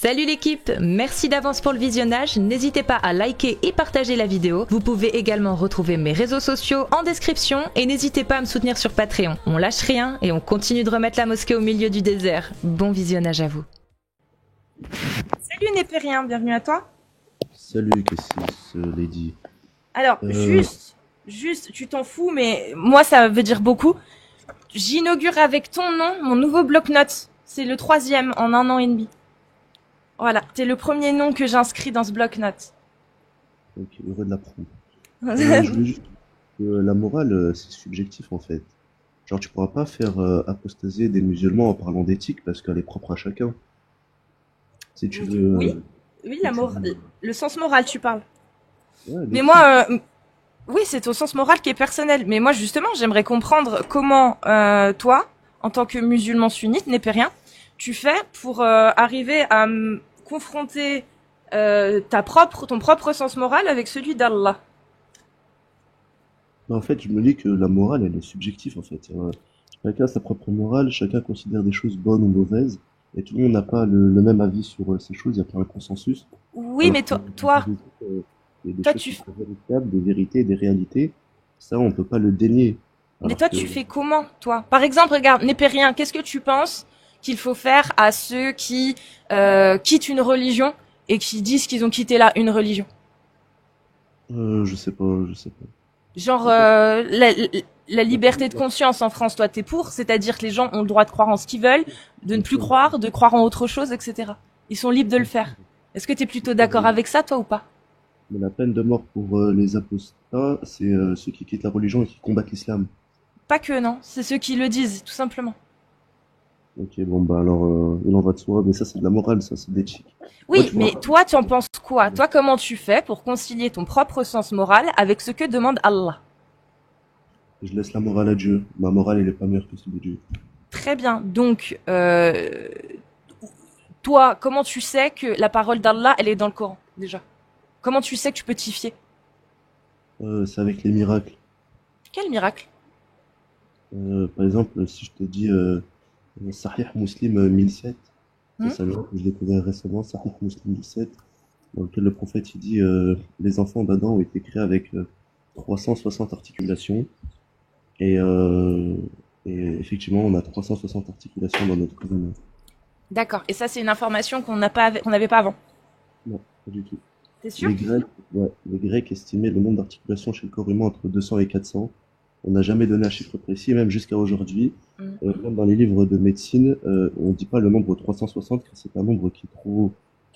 Salut l'équipe, merci d'avance pour le visionnage, n'hésitez pas à liker et partager la vidéo. Vous pouvez également retrouver mes réseaux sociaux en description et n'hésitez pas à me soutenir sur Patreon. On lâche rien et on continue de remettre la mosquée au milieu du désert. Bon visionnage à vous. Salut Népérien, bienvenue à toi. Salut Cassis, Lady. Alors, juste, tu t'en fous, mais moi ça veut dire beaucoup. J'inaugure avec ton nom mon nouveau bloc-notes. C'est le 3e en 1 an et demi. Voilà, t'es le premier nom que j'inscris dans ce bloc-notes. Ok, heureux de l'apprendre. Je voulais juste la morale, c'est subjectif en fait. Genre, tu pourras pas faire apostasier des musulmans en parlant d'éthique parce qu'elle est propre à chacun. Si tu veux. Oui, la morale, le sens moral, tu parles. Ouais, Mais moi, oui, c'est au sens moral qui est personnel. Mais moi, justement, j'aimerais comprendre comment toi, en tant que musulman sunnite, népérien, tu fais pour arriver à confronter ton propre sens moral avec celui d'Allah. En fait, je me dis que la morale, elle est subjective en fait. Chacun a sa propre morale, chacun considère des choses bonnes ou mauvaises, et tout le monde n'a pas le même avis sur ces choses, il n'y a pas un consensus. Oui, mais toi, il y a des toi, choses qui sont véritables, des vérités, des réalités. Ça, on peut pas le dénier. mais Alors toi, que, tu fais comment, toi? Par exemple, regarde, Népérien, qu'est-ce que tu penses qu'il faut faire à ceux qui quittent une religion et qui disent qu'ils ont quitté là une religion? je sais pas. Genre la liberté de conscience en France, toi, t'es pour, c'est-à-dire que les gens ont le droit de croire en ce qu'ils veulent, de ne plus croire, de croire en autre chose, etc. Ils sont libres de le faire. Est-ce que t'es plutôt d'accord avec ça, toi, ou pas? Mais la peine de mort pour les apostats, c'est ceux qui quittent la religion et qui combattent l'islam. Pas que, non. C'est ceux qui le disent, tout simplement. Ok, bon bah alors, il en va de soi, mais ça c'est de la morale, ça c'est d'éthique. Oui, Ouais, tu mais vois. toi, tu en penses quoi? Toi, comment tu fais pour concilier ton propre sens moral avec ce que demande Allah? Je laisse la morale à Dieu. Ma morale, elle est pas meilleure que celle de Dieu. Très bien. Donc, toi, comment tu sais que la parole d'Allah, elle est dans le Coran, déjà? Comment tu sais que tu peux t'y fier? C'est avec les miracles. Quel miracle? Par exemple, si je te dis Sahih Muslim 1007, ça Hmm. c'est un miracle que j'ai découvert récemment, Sahih Muslim 1007, dans lequel le prophète il dit les enfants d'Adam ont été créés avec 360 articulations et, euh, et effectivement on a 360 articulations dans notre corps humain. D'accord. Et ça, c'est une information qu'on n'avait pas avant. Non, pas du tout. T'es sûr? Les Grecs estimaient le nombre d'articulations chez le corps humain entre 200 et 400. On n'a jamais donné un chiffre précis, et même jusqu'à aujourd'hui. Hmm. Même dans les livres de médecine, on ne dit pas le nombre 360 car c'est un nombre qui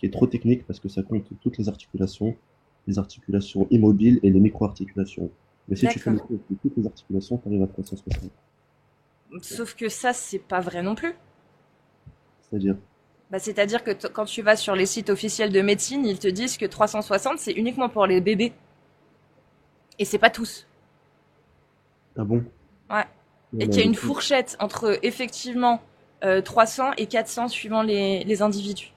est trop technique parce que ça compte toutes les articulations immobiles et les micro-articulations. Mais si tu fais D'accord. le tour de toutes les articulations, tu arrives à 360. Sauf que ça, c'est pas vrai non plus. C'est-à-dire, Bah, c'est-à-dire que quand tu vas sur les sites officiels de médecine, ils te disent que 360, c'est uniquement pour les bébés. Et c'est pas tous. ah bon? Ouais. Non, Et non, qu'il y a une du coup, fourchette entre, effectivement, 300 et 400 suivant les individus.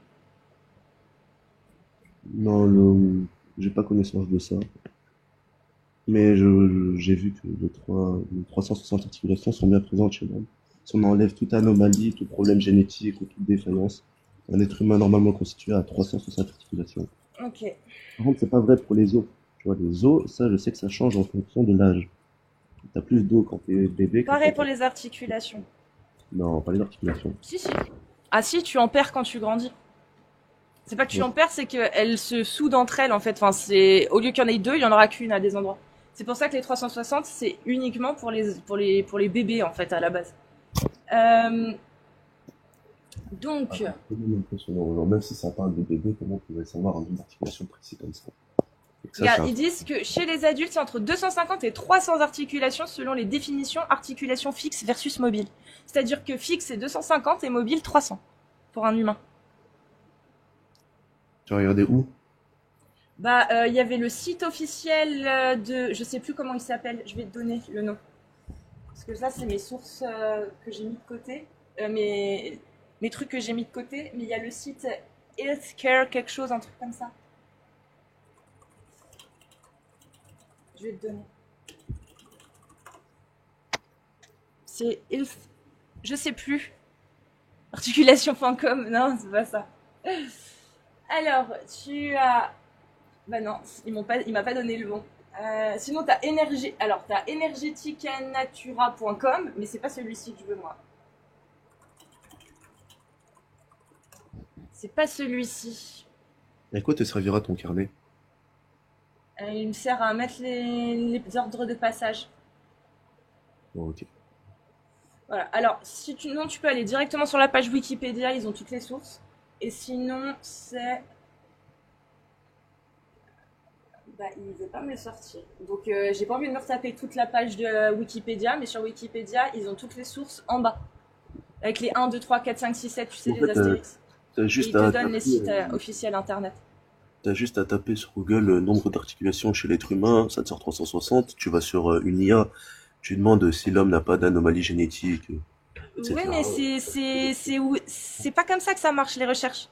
non, j'ai pas connaissance de ça. Mais j'ai vu que les 360 articulations sont bien présentes chez l'homme. Si on enlève toute anomalie, tout problème génétique ou toute défaillance, un être humain normalement constitué a 360 articulations. Ok. Par contre, c'est pas vrai pour les os. Tu vois, les os, ça, je sais que ça change en fonction de l'âge. T'as plus d'os quand t'es bébé que Pareil quand pour t'es... les articulations. Non, pas les articulations. Si, si. Ah si, tu en perds quand tu grandis. C'est pas que tu Ouais. en perds, c'est qu'elles se soudent entre elles, en fait. Enfin, c'est, au lieu qu'il y en ait deux, il y en aura qu'une à des endroits. C'est pour ça que les 360, c'est uniquement pour les bébés, en fait, à la base. Euh, Ah, donc, c'est quand même impressionnant. Genre, même si ça parle de bébé, comment on pourrait savoir une articulation précise comme ça? Et que ça, c'est regarde, un... ils disent que chez les adultes, c'est entre 250 et 300 articulations selon les définitions articulation fixe versus mobile. C'est-à-dire que fixe, c'est 250 et mobile, 300 pour un humain. Tu as regardé où? Bah, il y avait le site officiel de... Je sais plus comment il s'appelle, je vais te donner le nom. Parce que ça, c'est mes sources que j'ai mis de côté. Mes trucs que j'ai mis de côté. Mais il y a le site Healthcare quelque chose, un truc comme ça. Je vais te donner. C'est Health... Je sais plus. Articulation.com, non, c'est pas ça. Alors, tu as... Bah non, il m'a pas donné le bon. Sinon, t'as energeticanatura.com, mais c'est pas celui-ci que je veux, moi. C'est pas celui-ci. Et à quoi te servira ton carnet? Il me sert à mettre les ordres de passage. Bon, ok. Voilà. Alors, si tu, non, tu peux aller directement sur la page Wikipédia, ils ont toutes les sources. Et sinon, c'est... Bah, il veut pas me le sortir. Donc, j'ai pas envie de me retaper toute la page de Wikipédia, mais sur Wikipédia, ils ont toutes les sources en bas. Avec les 1, 2, 3, 4, 5, 6, 7, tu sais, En les fait, astérix. t'as Et juste ils te à donnent les taper, sites officiels internet. t'as juste à taper sur Google nombre d'articulations chez l'être humain, ça te sort 360, tu vas sur une IA, tu demandes si l'homme n'a pas d'anomalie génétique, Oui, etc. mais c'est pas comme ça que ça marche, les recherches.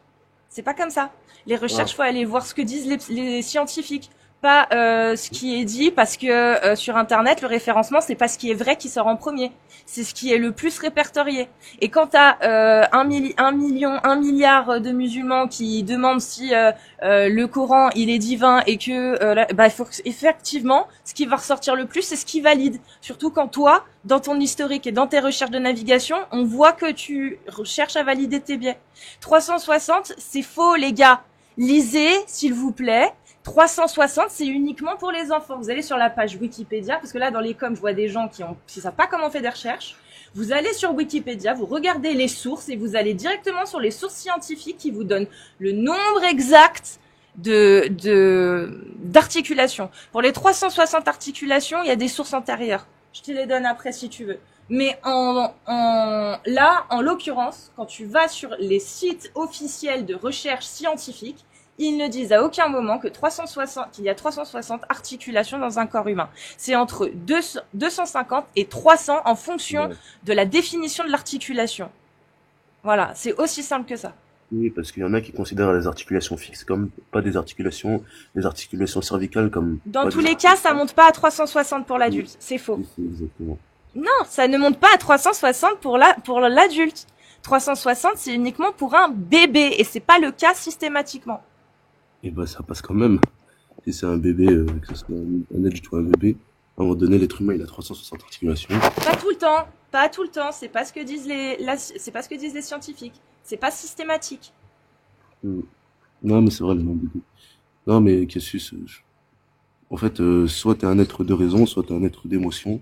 C'est pas comme ça. Les recherches, Ah, faut aller voir ce que disent les scientifiques, pas ce qui est dit, parce que sur Internet, le référencement, c'est pas ce qui est vrai qui sort en premier. C'est ce qui est le plus répertorié. Et quand t'as 1 milliard de musulmans qui demandent si le Coran il est divin et que il faut effectivement, ce qui va ressortir le plus, c'est ce qui valide. Surtout quand toi, dans ton historique et dans tes recherches de navigation, on voit que tu cherches à valider tes biais. 360, c'est faux, les gars. Lisez, s'il vous plaît. 360, c'est uniquement pour les enfants. Vous allez sur la page Wikipédia, parce que là, dans les coms, je vois des gens qui savent pas comment on fait des recherches. Vous allez sur Wikipédia, vous regardez les sources et vous allez directement sur les sources scientifiques qui vous donnent le nombre exact d'articulations. Pour les 360 articulations, il y a des sources antérieures. Je te les donne après si tu veux. Mais là, en l'occurrence, quand tu vas sur les sites officiels de recherche scientifique, ils ne disent à aucun moment qu'il y a 360 articulations dans un corps humain. C'est entre 250 et 300 en fonction ouais. de la définition de l'articulation. Voilà, c'est aussi simple que ça. Oui, parce qu'il y en a qui considèrent les articulations fixes comme pas des articulations, les articulations cervicales comme Dans pas tous des les cas, ça articulations. monte pas à 360 pour Oui, l'adulte. C'est faux. oui, c'est exactement. Non, ça ne monte pas à 360 pour l'adulte. 360, c'est uniquement pour un bébé et c'est pas le cas systématiquement. Et bah ça passe quand même. Si c'est un bébé, que ce soit un adulte ou un bébé, à un moment donné, l'être humain il a 360 articulations. Pas tout le temps, pas tout le temps. C'est pas ce que disent c'est pas ce que disent les scientifiques. C'est pas systématique. Hmm. Non, mais c'est vrai, le nombre de bébés. Non, mais Cassius, en fait, soit t'es un être de raison, soit t'es un être d'émotion.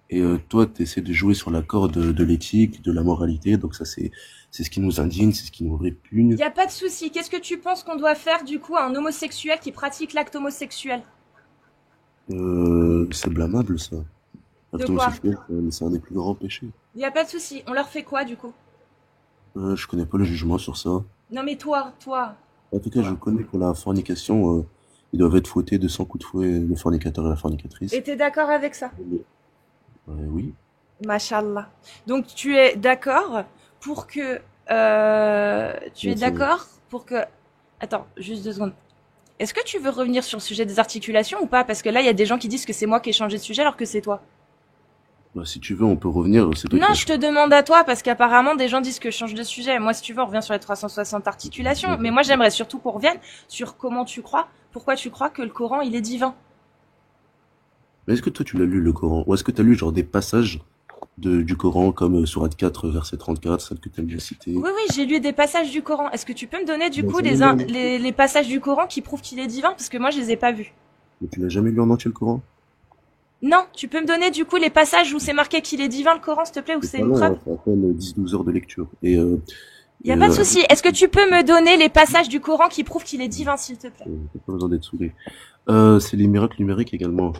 Et toi, t'essaies de jouer sur la corde de l'éthique, de la moralité. Donc ça, c'est ce qui nous indigne, c'est ce qui nous répugne. Y a pas de souci. Qu'est-ce que tu penses qu'on doit faire du coup à un homosexuel qui pratique l'acte homosexuel? C'est blâmable, ça. De L'acte quoi? homosexuel, c'est un des plus grands péchés. Y a pas de souci. On leur fait quoi du coup? Je connais pas le jugement sur ça. Non mais toi. En tout cas, je connais pour la fornication, ils doivent être fouettés de 100 coups de fouet, le fornicateur et la fornicatrice. Et t'es d'accord avec ça? Oui. Mashallah. Donc tu es d'accord pour que tu es Non, c'est vrai. d'accord pour que attends, juste 2 secondes. Est-ce que tu veux revenir sur le sujet des articulations ou pas? Parce que là, il y a des gens qui disent que c'est moi qui ai changé de sujet alors que c'est toi. Bah, si tu veux, on peut revenir, c'est toi qui Non, as je te demande à toi parce qu'apparemment des gens disent que je change de sujet. Moi, si tu veux, on revient sur les 360 articulations. Mais moi, j'aimerais surtout qu'on revienne sur comment tu crois, pourquoi tu crois que le Coran, il est divin. Mais est-ce que toi tu l'as lu le Coran? Ou est-ce que tu as lu genre des passages du Coran comme Sourate 4, verset 34, celle que tu as déjà citée? Oui, j'ai lu des passages du Coran. Est-ce que tu peux me donner du Bah, coup jamais lu en entier. les passages du Coran qui prouvent qu'il est divin? Parce que moi, je les ai pas vus. Mais tu l'as jamais lu en entier le Coran? Non, tu peux me donner du coup les passages où c'est marqué qu'il est divin le Coran, s'il te plaît, où C'est c'est pas une long, preuve? hein, c'est à peine 10-12 heures de lecture. Y a pas de souci. Est-ce que tu peux me donner les passages du Coran qui prouvent qu'il est divin, s'il te plaît? T'as pas besoin d'être saoulé. C'est les miracles numériques également.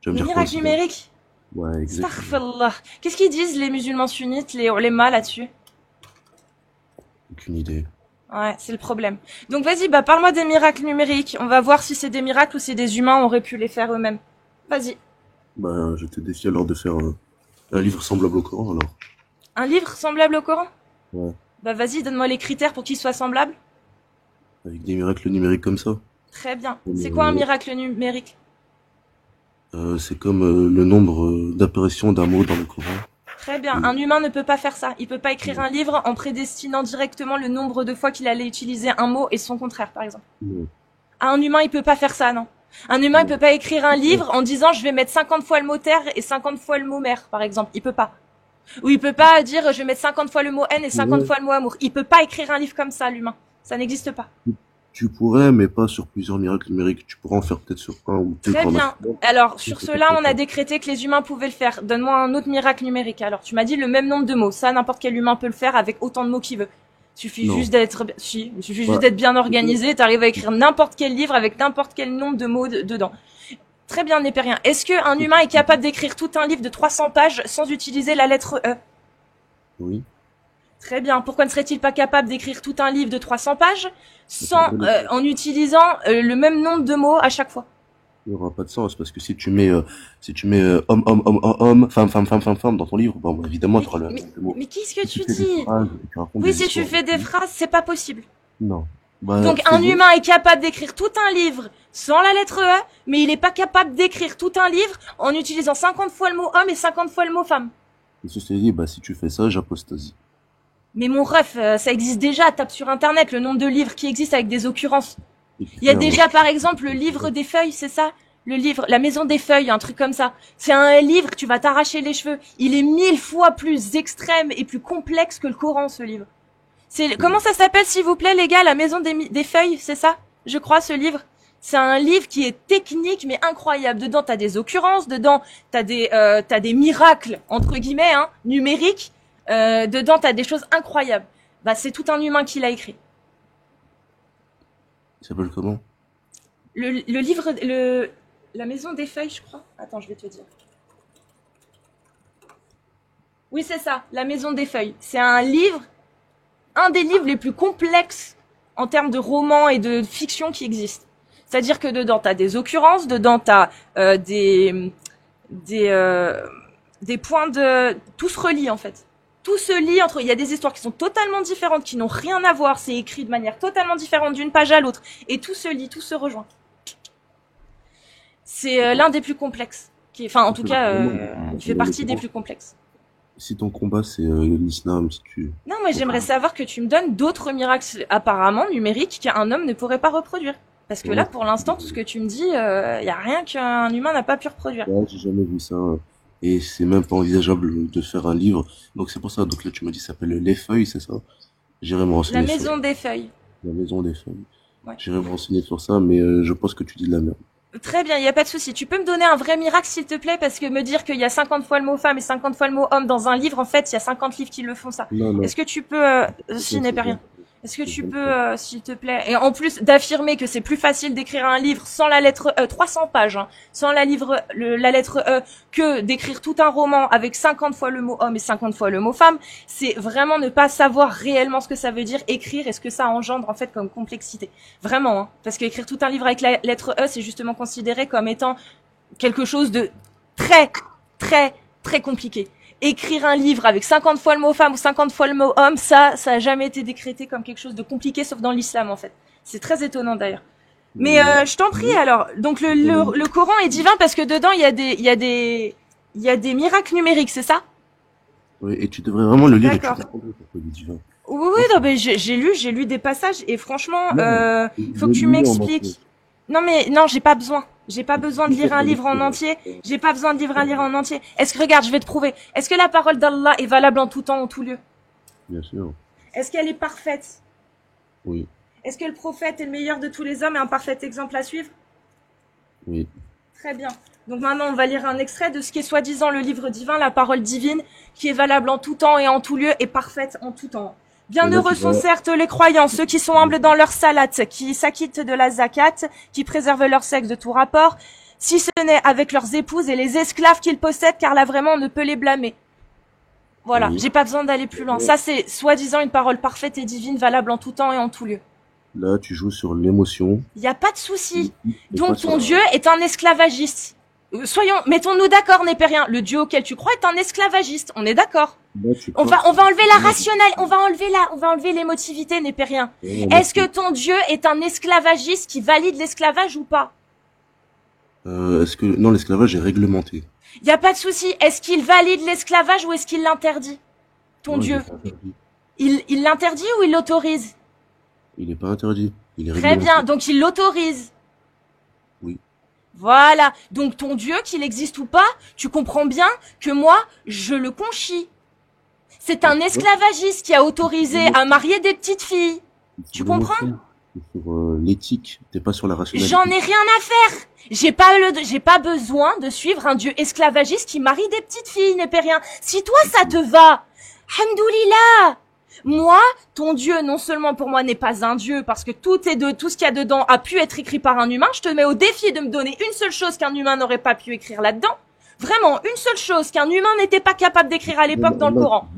Tu vas me Les dire quoi miracles numériques? Ouais, exactement. Astaghfirullah. Qu'est-ce qu'ils disent les musulmans sunnites, les ulémas là-dessus? Aucune idée. Ouais, c'est le problème. Donc vas-y, parle-moi des miracles numériques. On va voir si c'est des miracles ou si des humains auraient pu les faire eux-mêmes. Vas-y. Bah, je te défie alors de faire un livre semblable au Coran alors. Un livre semblable au Coran? Ouais. Bah vas-y, donne-moi les critères pour qu'il soit semblable. Avec des miracles numériques comme ça. Très bien. Mais, C'est quoi un miracle numérique? c'est comme le nombre d'apparitions d'un mot dans le Coran. Très bien. Un humain ne peut pas faire ça. Il peut pas écrire un livre en prédestinant directement le nombre de fois qu'il allait utiliser un mot et son contraire, par exemple. Non. Un humain, il peut pas faire ça, non. Un humain, il peut pas écrire un livre en disant je vais mettre 50 fois le mot terre et 50 fois le mot mer, par exemple. Il peut pas. Ou il peut pas dire je vais mettre 50 fois le mot haine et 50 Ouais. fois le mot amour. Il peut pas écrire un livre comme ça, l'humain. Ça n'existe pas. Tu pourrais, mais pas sur plusieurs miracles numériques. Tu pourrais en faire peut-être sur un ou deux Très grands bien. maximum. Alors, sur C'est cela, on a pas- décrété que les humains pouvaient le faire. Donne-moi un autre miracle numérique. Alors, tu m'as dit le même nombre de mots. Ça, n'importe quel humain peut le faire avec autant de mots qu'il veut. Suffit Non. juste d'être, si, il suffit juste Ouais. d'être bien organisé. T'arrives à écrire n'importe quel livre avec n'importe quel nombre de mots dedans. Très bien, Népérien. Est-ce qu'un humain est capable d'écrire tout un livre de 300 pages sans utiliser la lettre E? Oui. Très bien. Pourquoi ne serait-il pas capable d'écrire tout un livre de 300 pages sans, en utilisant le même nombre de mots à chaque fois? Il n'y aura pas de sens parce que si tu mets homme, femme dans ton livre, bon, bah, évidemment, tu auras le mot. Mais qu'est-ce que Si tu fais des dis? phrases et tu racontes Oui, des si tu histoires, fais des phrases, c'est pas possible. non. Bah, Donc un humain est capable d'écrire tout un livre sans la lettre E, mais il est pas capable d'écrire tout un livre en utilisant 50 fois le mot homme et 50 fois le mot femme. Et ceci dit, bah, si tu fais ça, j'apostasie. Mais mon ref, ça existe déjà. Tape sur internet le nombre de livres qui existent avec des occurrences. Il y a déjà par exemple le livre des feuilles, c'est ça? Le livre, la maison des feuilles, un truc comme ça. C'est un livre, tu vas t'arracher les cheveux. Il est 1000 fois plus extrême et plus complexe que le Coran, ce livre. Comment ça s'appelle, s'il vous plaît, les gars? La maison des feuilles, c'est ça? Je crois, ce livre. C'est un livre qui est technique, mais incroyable. Dedans, t'as des occurrences. Dedans, t'as des miracles, entre guillemets, hein, numériques. Dedans, t'as des choses incroyables. Bah, c'est tout un humain qui l'a écrit. Il s'appelle comment? Le livre, la maison des feuilles, je crois. Attends, je vais te dire. Oui, c'est ça, la maison des feuilles. C'est un livre, un des livres les plus complexes en termes de romans et de fiction qui existent. C'est-à-dire que dedans, t'as des occurrences, dedans, t'as des points de... Tout se relie, en fait. Tout se lie entre... Il y a des histoires qui sont totalement différentes, qui n'ont rien à voir. C'est écrit de manière totalement différente d'une page à l'autre. Et tout se lie, tout se rejoint. C'est l'un des plus complexes. Enfin, en tout cas, il fait partie des plus complexes. Si ton combat, c'est l'islam, si tu... Non, moi, j'aimerais savoir que tu me donnes d'autres miracles, apparemment, numériques, qu'un homme ne pourrait pas reproduire. Parce que là, pour l'instant, tout ce que tu me dis, y a rien qu'un humain n'a pas pu reproduire. Ouais, j'ai jamais vu ça. Et c'est même pas envisageable de faire un livre. Donc c'est pour ça. Donc là, tu m'as dit, ça s'appelle Les Feuilles, c'est ça? J'irai me renseigner La sur maison des feuilles. la maison des feuilles. Ouais. J'irai me renseigner sur ça, mais je pense que tu dis de la merde. Très bien, il y a pas de souci. Tu peux me donner un vrai miracle, s'il te plaît, parce que me dire qu'il y a 50 fois le mot femme et 50 fois le mot homme dans un livre, en fait, il y a 50 livres qui le font ça. Non, non. Est-ce que tu peux, s'il n'est pas rien. Est-ce que tu peux, s'il te plaît, et en plus d'affirmer que c'est plus facile d'écrire un livre sans la lettre E, 300 pages, hein, sans la lettre E, que d'écrire tout un roman avec 50 fois le mot homme et 50 fois le mot femme, c'est vraiment ne pas savoir réellement ce que ça veut dire écrire et ce que ça engendre en fait comme complexité. Vraiment, hein, parce qu'écrire tout un livre avec la lettre E, c'est justement considéré comme étant quelque chose de très, très, très compliqué. Écrire un livre avec 50 fois le mot femme ou 50 fois le mot homme, ça a jamais été décrété comme quelque chose de compliqué, sauf dans l'islam, en fait. C'est très étonnant, d'ailleurs. Mais, je t'en prie, alors. Donc, le Coran est divin parce que dedans, il y a des miracles numériques, c'est ça? Oui, et tu devrais vraiment le lire et tu D'accord. comprendrais pourquoi il est divin. Oui, non, mais j'ai lu des passages et franchement, Non, faut que tu lis en m'expliques. entier. Non, mais, non, j'ai pas besoin. J'ai pas besoin de lire un livre en entier. J'ai pas besoin de lire un livre en entier. Est-ce que, regarde, je vais te prouver. Est-ce que la parole d'Allah est valable en tout temps, en tout lieu? Bien sûr. Est-ce qu'elle est parfaite? Oui. Est-ce que le prophète est le meilleur de tous les hommes et un parfait exemple à suivre? Oui. Très bien. Donc maintenant, on va lire un extrait de ce qui est soi-disant le livre divin, la parole divine, qui est valable en tout temps et en tout lieu et parfaite en tout temps. Bienheureux sont certes les croyants, ceux qui sont humbles dans leur salat, qui s'acquittent de la zakat, qui préservent leur sexe de tout rapport, si ce n'est avec leurs épouses et les esclaves qu'ils possèdent, car là vraiment on ne peut les blâmer. Voilà, Oui. j'ai pas besoin d'aller plus loin. Ça c'est soi-disant une parole parfaite et divine, valable en tout temps et en tout lieu. Là, tu joues sur l'émotion. Il y a pas de souci. Et Donc pas sur ton la- Dieu est un esclavagiste. Mettons-nous d'accord, Népérien. Le Dieu auquel tu crois est un esclavagiste. On est d'accord. Là, tu On pars va enlever la sur- rationnelle, on va enlever l'émotivité, Népérien. Ouais, Est-ce que ton Dieu est un esclavagiste qui valide l'esclavage ou pas? Est-ce que non, l'esclavage est réglementé? Y a pas de souci. Est-ce qu'il valide l'esclavage ou est-ce qu'il l'interdit? Ton Non, il est Dieu. pas interdit. Il l'interdit ou il l'autorise? Il est pas interdit. Il est Très bien. réglementé. Donc il l'autorise. Oui. Voilà. Donc ton Dieu, qu'il existe ou pas, tu comprends bien que moi, je le conchis. C'est un esclavagiste qui a autorisé à marier des petites filles. Tu comprends? Sur l'éthique, t'es pas sur la rationalité. J'en ai rien à faire. J'ai pas besoin de suivre un Dieu esclavagiste qui marie des petites filles, népérien. Si toi ça te va, hamdoulillah. Moi, ton Dieu, non seulement pour moi n'est pas un Dieu, parce que tout ce qu'il y a dedans a pu être écrit par un humain, je te mets au défi de me donner une seule chose qu'un humain n'aurait pas pu écrire là-dedans. Vraiment, une seule chose qu'un humain n'était pas capable d'écrire à l'époque dans le Coran.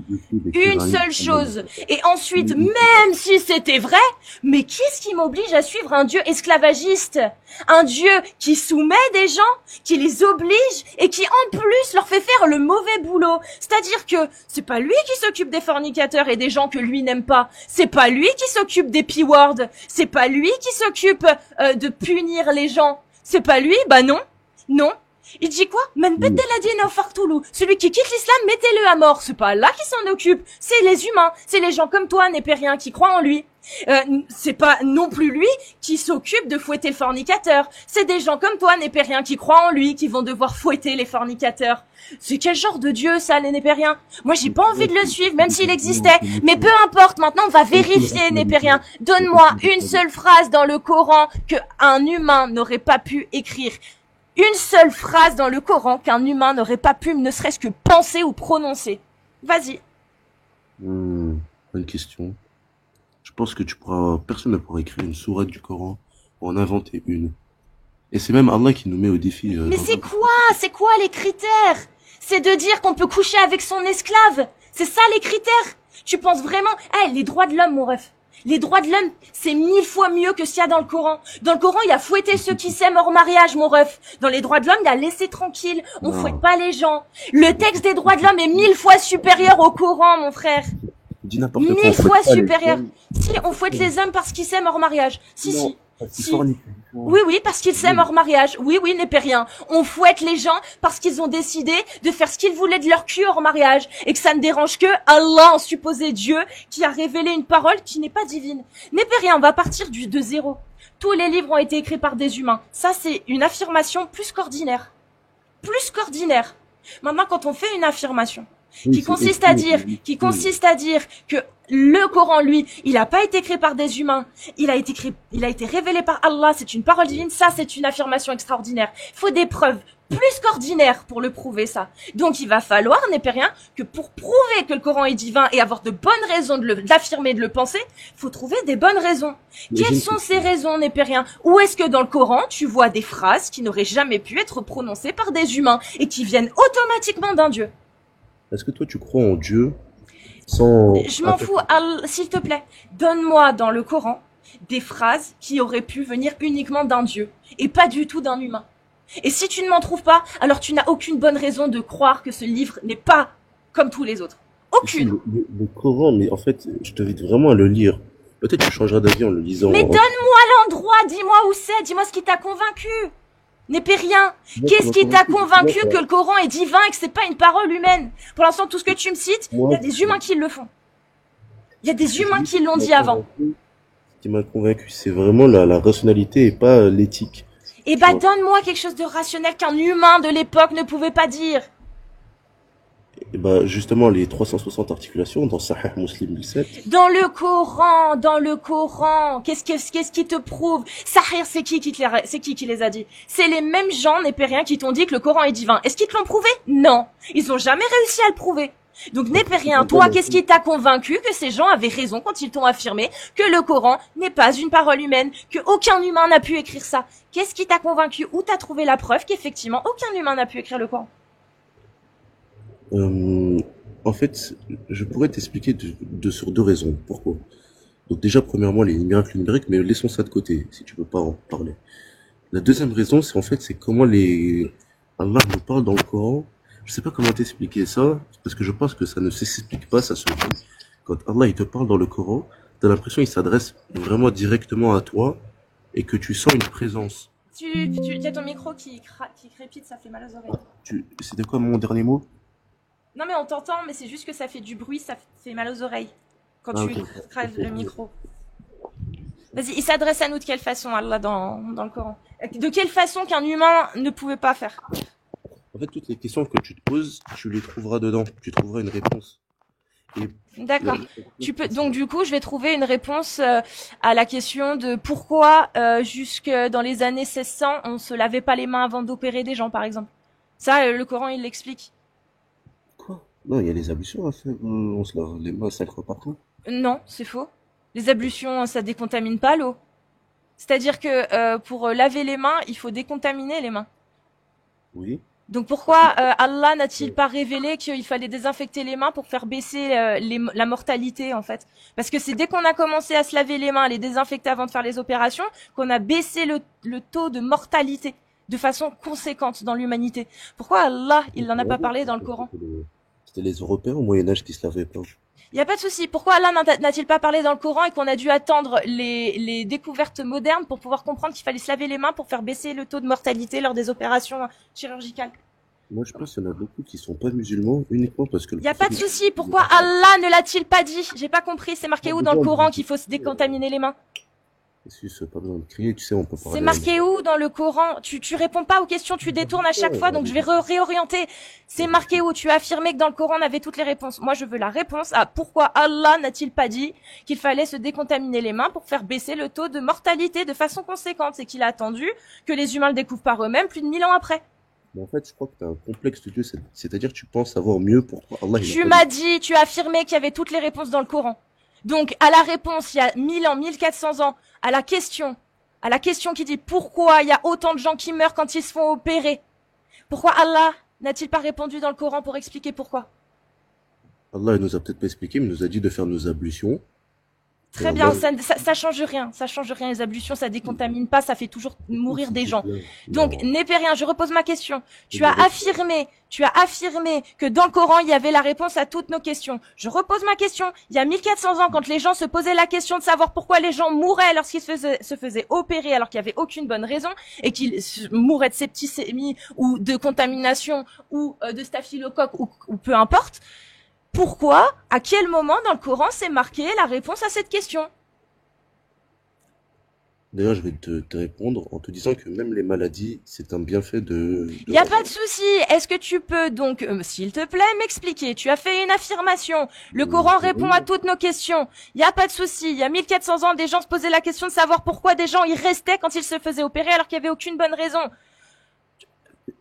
Une seule chose. Et ensuite, même si c'était vrai, mais qui est-ce qui m'oblige à suivre un Dieu esclavagiste? Un Dieu qui soumet des gens, qui les oblige et qui en plus leur fait faire le mauvais boulot. C'est-à-dire que c'est pas lui qui s'occupe des fornicateurs et des gens que lui n'aime pas. C'est pas lui qui s'occupe des P-words. C'est pas lui qui s'occupe de punir les gens. C'est pas lui, bah non. Non. Il dit quoi? Man beddel ad-dina fartulu. Celui qui quitte l'islam, mettez-le à mort. C'est pas Allah qui s'en occupe. C'est les humains. C'est les gens comme toi, népériens, qui croient en lui. C'est pas non plus lui qui s'occupe de fouetter le fornicateur. C'est des gens comme toi, népériens, qui croient en lui, qui vont devoir fouetter les fornicateurs. C'est quel genre de Dieu, ça, les népériens? Moi, j'ai pas envie de le suivre, même s'il existait. Mais peu importe, maintenant, on va vérifier, népériens. Donne-moi une seule phrase dans le Coran que un humain n'aurait pas pu écrire. Une seule phrase dans le Coran qu'un humain n'aurait pas pu ne serait-ce que penser ou prononcer. Vas-y. Bonne question. Je pense que personne ne pourra écrire une sourate du Coran ou en inventer une. Et c'est même Allah qui nous met au défi. Mais c'est quoi les critères? C'est de dire qu'on peut coucher avec son esclave. C'est ça les critères. Tu penses vraiment, les droits de l'homme, mon ref. Les droits de l'homme, c'est 1000 fois mieux que ce qu'il y a dans le Coran. Dans le Coran, il y a fouetter ceux qui s'aiment hors mariage, mon ref. Dans les droits de l'homme, il y a laisser tranquille. On fouette pas les gens. Le texte des droits de l'homme est 1000 fois supérieur au Coran, mon frère. Dis n'importe quoi. 1000 fois supérieur. Si, on fouette les hommes parce qu'ils s'aiment hors mariage. Si. Oui, parce qu'ils s'aiment hors mariage. Oui, népérien. On fouette les gens parce qu'ils ont décidé de faire ce qu'ils voulaient de leur cul hors mariage. Et que ça ne dérange que Allah, en supposé Dieu, qui a révélé une parole qui n'est pas divine. Népérien, on va partir de zéro. Tous les livres ont été écrits par des humains. Ça, c'est une affirmation plus qu'ordinaire. Plus qu'ordinaire. Maintenant, quand on fait une affirmation qui consiste à dire que le Coran, lui, il n'a pas été écrit par des humains, il a été révélé par Allah, c'est une parole divine, ça c'est une affirmation extraordinaire. Il faut des preuves plus qu'ordinaires pour le prouver, ça. Donc il va falloir, népérien, que pour prouver que le Coran est divin et avoir de bonnes raisons de l'affirmer, de le penser, faut trouver des bonnes raisons. Quelles sont ces raisons, népérien? Où est-ce que dans le Coran, tu vois des phrases qui n'auraient jamais pu être prononcées par des humains et qui viennent automatiquement d'un Dieu? Est-ce que toi tu crois en Dieu sans... Je m'en fous, s'il te plaît. Donne-moi dans le Coran des phrases qui auraient pu venir uniquement d'un Dieu et pas du tout d'un humain. Et si tu ne m'en trouves pas, alors tu n'as aucune bonne raison de croire que ce livre n'est pas comme tous les autres. Aucune. Le Coran, mais en fait, je t'invite vraiment à le lire. Peut-être tu changeras d'avis en le lisant. Mais donne-moi l'endroit, dis-moi où c'est, dis-moi ce qui t'a convaincu. Népérien, qu'est-ce qui t'a convaincu que le Coran est divin et que c'est pas une parole humaine? Pour l'instant, tout ce que tu me cites, il y a des humains qui le font. Il y a des humains qui l'ont dit avant. Ce qui m'a convaincu, c'est vraiment la rationalité et pas l'éthique. Eh bah, donne-moi quelque chose de rationnel qu'un humain de l'époque ne pouvait pas dire. Et bah, justement, les 360 articulations dans Sahih Muslim 17. Dans le Coran, qu'est-ce qui te prouve? Sahih, c'est qui les a dit? C'est les mêmes gens, népériens, qui t'ont dit que le Coran est divin. Est-ce qu'ils te l'ont prouvé? Non. Ils ont jamais réussi à le prouver. Donc, népérien, toi, qu'est-ce qui t'a convaincu que ces gens avaient raison quand ils t'ont affirmé que le Coran n'est pas une parole humaine, que aucun humain n'a pu écrire ça? Qu'est-ce qui t'a convaincu? Où t'as trouvé la preuve qu'effectivement aucun humain n'a pu écrire le Coran? En fait, je pourrais t'expliquer sur deux raisons. Pourquoi? Donc déjà, premièrement, les miracles numériques, mais laissons ça de côté, si tu peux pas en parler. La deuxième raison, c'est comment Allah nous parle dans le Coran. Je sais pas comment t'expliquer ça, parce que je pense que ça ne s'explique pas, ça se dit. Quand Allah, il te parle dans le Coran, t'as l'impression qu'il s'adresse vraiment directement à toi, et que tu sens une présence. y a ton micro qui crépite, ça fait mal aux oreilles. C'était quoi mon dernier mot? Non mais on t'entend, mais c'est juste que ça fait du bruit, ça fait mal aux oreilles quand tu crèves le micro. Vas-y, il s'adresse à nous de quelle façon, Allah, dans le Coran? De quelle façon qu'un humain ne pouvait pas faire? En fait, toutes les questions que tu te poses, tu les trouveras dedans. Tu trouveras une réponse. D'accord. Donc du coup, je vais trouver une réponse à la question de pourquoi jusque dans les années 1600, on se lavait pas les mains avant d'opérer des gens, par exemple. Ça, le Coran, il l'explique. Quoi? Non, il y a les ablutions à faire. On se lave les mains 5 fois par jour. Non, c'est faux. Les ablutions, ça décontamine pas l'eau. C'est-à-dire que pour laver les mains, il faut décontaminer les mains. Oui. Donc pourquoi Allah n'a-t-il pas révélé qu'il fallait désinfecter les mains pour faire baisser la mortalité, en fait? Parce que c'est dès qu'on a commencé à se laver les mains, à les désinfecter avant de faire les opérations, qu'on a baissé le taux de mortalité de façon conséquente dans l'humanité. Pourquoi Allah, il n'en a pas parlé dans le Coran? C'était les Européens au Moyen-Âge qui se lavaient pas. Il n'y a pas de souci. Pourquoi Allah n'a-t-il pas parlé dans le Coran et qu'on a dû attendre les découvertes modernes pour pouvoir comprendre qu'il fallait se laver les mains pour faire baisser le taux de mortalité lors des opérations chirurgicales? Moi, je pense qu'il y en a beaucoup qui sont pas musulmans uniquement parce que... Il n'y a pas de souci. Pourquoi Allah ne l'a-t-il pas dit? J'ai pas compris. C'est marqué où dans le Coran qu'il faut se décontaminer les mains? Excuse, pas besoin de crier, tu sais, on peut parler. C'est marqué où dans le Coran? Tu réponds pas aux questions, tu détournes à chaque fois, donc je vais réorienter. C'est marqué où? Tu as affirmé que dans le Coran on avait toutes les réponses. Moi je veux la réponse à pourquoi Allah n'a-t-il pas dit qu'il fallait se décontaminer les mains pour faire baisser le taux de mortalité de façon conséquente? C'est qu'il a attendu que les humains le découvrent par eux-mêmes plus de 1000 ans après. Mais en fait, je crois que tu as un complexe de Dieu, c'est-à-dire que tu penses savoir mieux pourquoi Allah... Tu m'as dit, tu as affirmé qu'il y avait toutes les réponses dans le Coran. Donc à la réponse, il y a 1000 ans, 1400 ans, à la question qui dit pourquoi il y a autant de gens qui meurent quand ils se font opérer. Pourquoi Allah n'a-t-il pas répondu dans le Coran pour expliquer pourquoi? Allah il nous a peut-être pas expliqué, mais il nous a dit de faire nos ablutions. Très bien, ça change rien, les ablutions, ça décontamine pas, ça fait toujours mourir des gens. Donc, Népérien, je repose ma question. Tu as affirmé que dans le Coran, il y avait la réponse à toutes nos questions. Je repose ma question. Il y a 1400 ans, quand les gens se posaient la question de savoir pourquoi les gens mouraient lorsqu'ils se faisaient opérer alors qu'il n'y avait aucune bonne raison et qu'ils mouraient de septicémie ou de contamination ou de staphylocoque ou peu importe, pourquoi, à quel moment dans le Coran c'est marqué la réponse à cette question? D'ailleurs, je vais te répondre en te disant que même les maladies, c'est un bienfait de... Il n'y a pas de souci. Est-ce que tu peux donc, s'il te plaît, m'expliquer? Tu as fait une affirmation. Le Coran répond à toutes nos questions. Il n'y a pas de souci. Il y a 1400 ans, des gens se posaient la question de savoir pourquoi des gens y restaient quand ils se faisaient opérer alors qu'il n'y avait aucune bonne raison.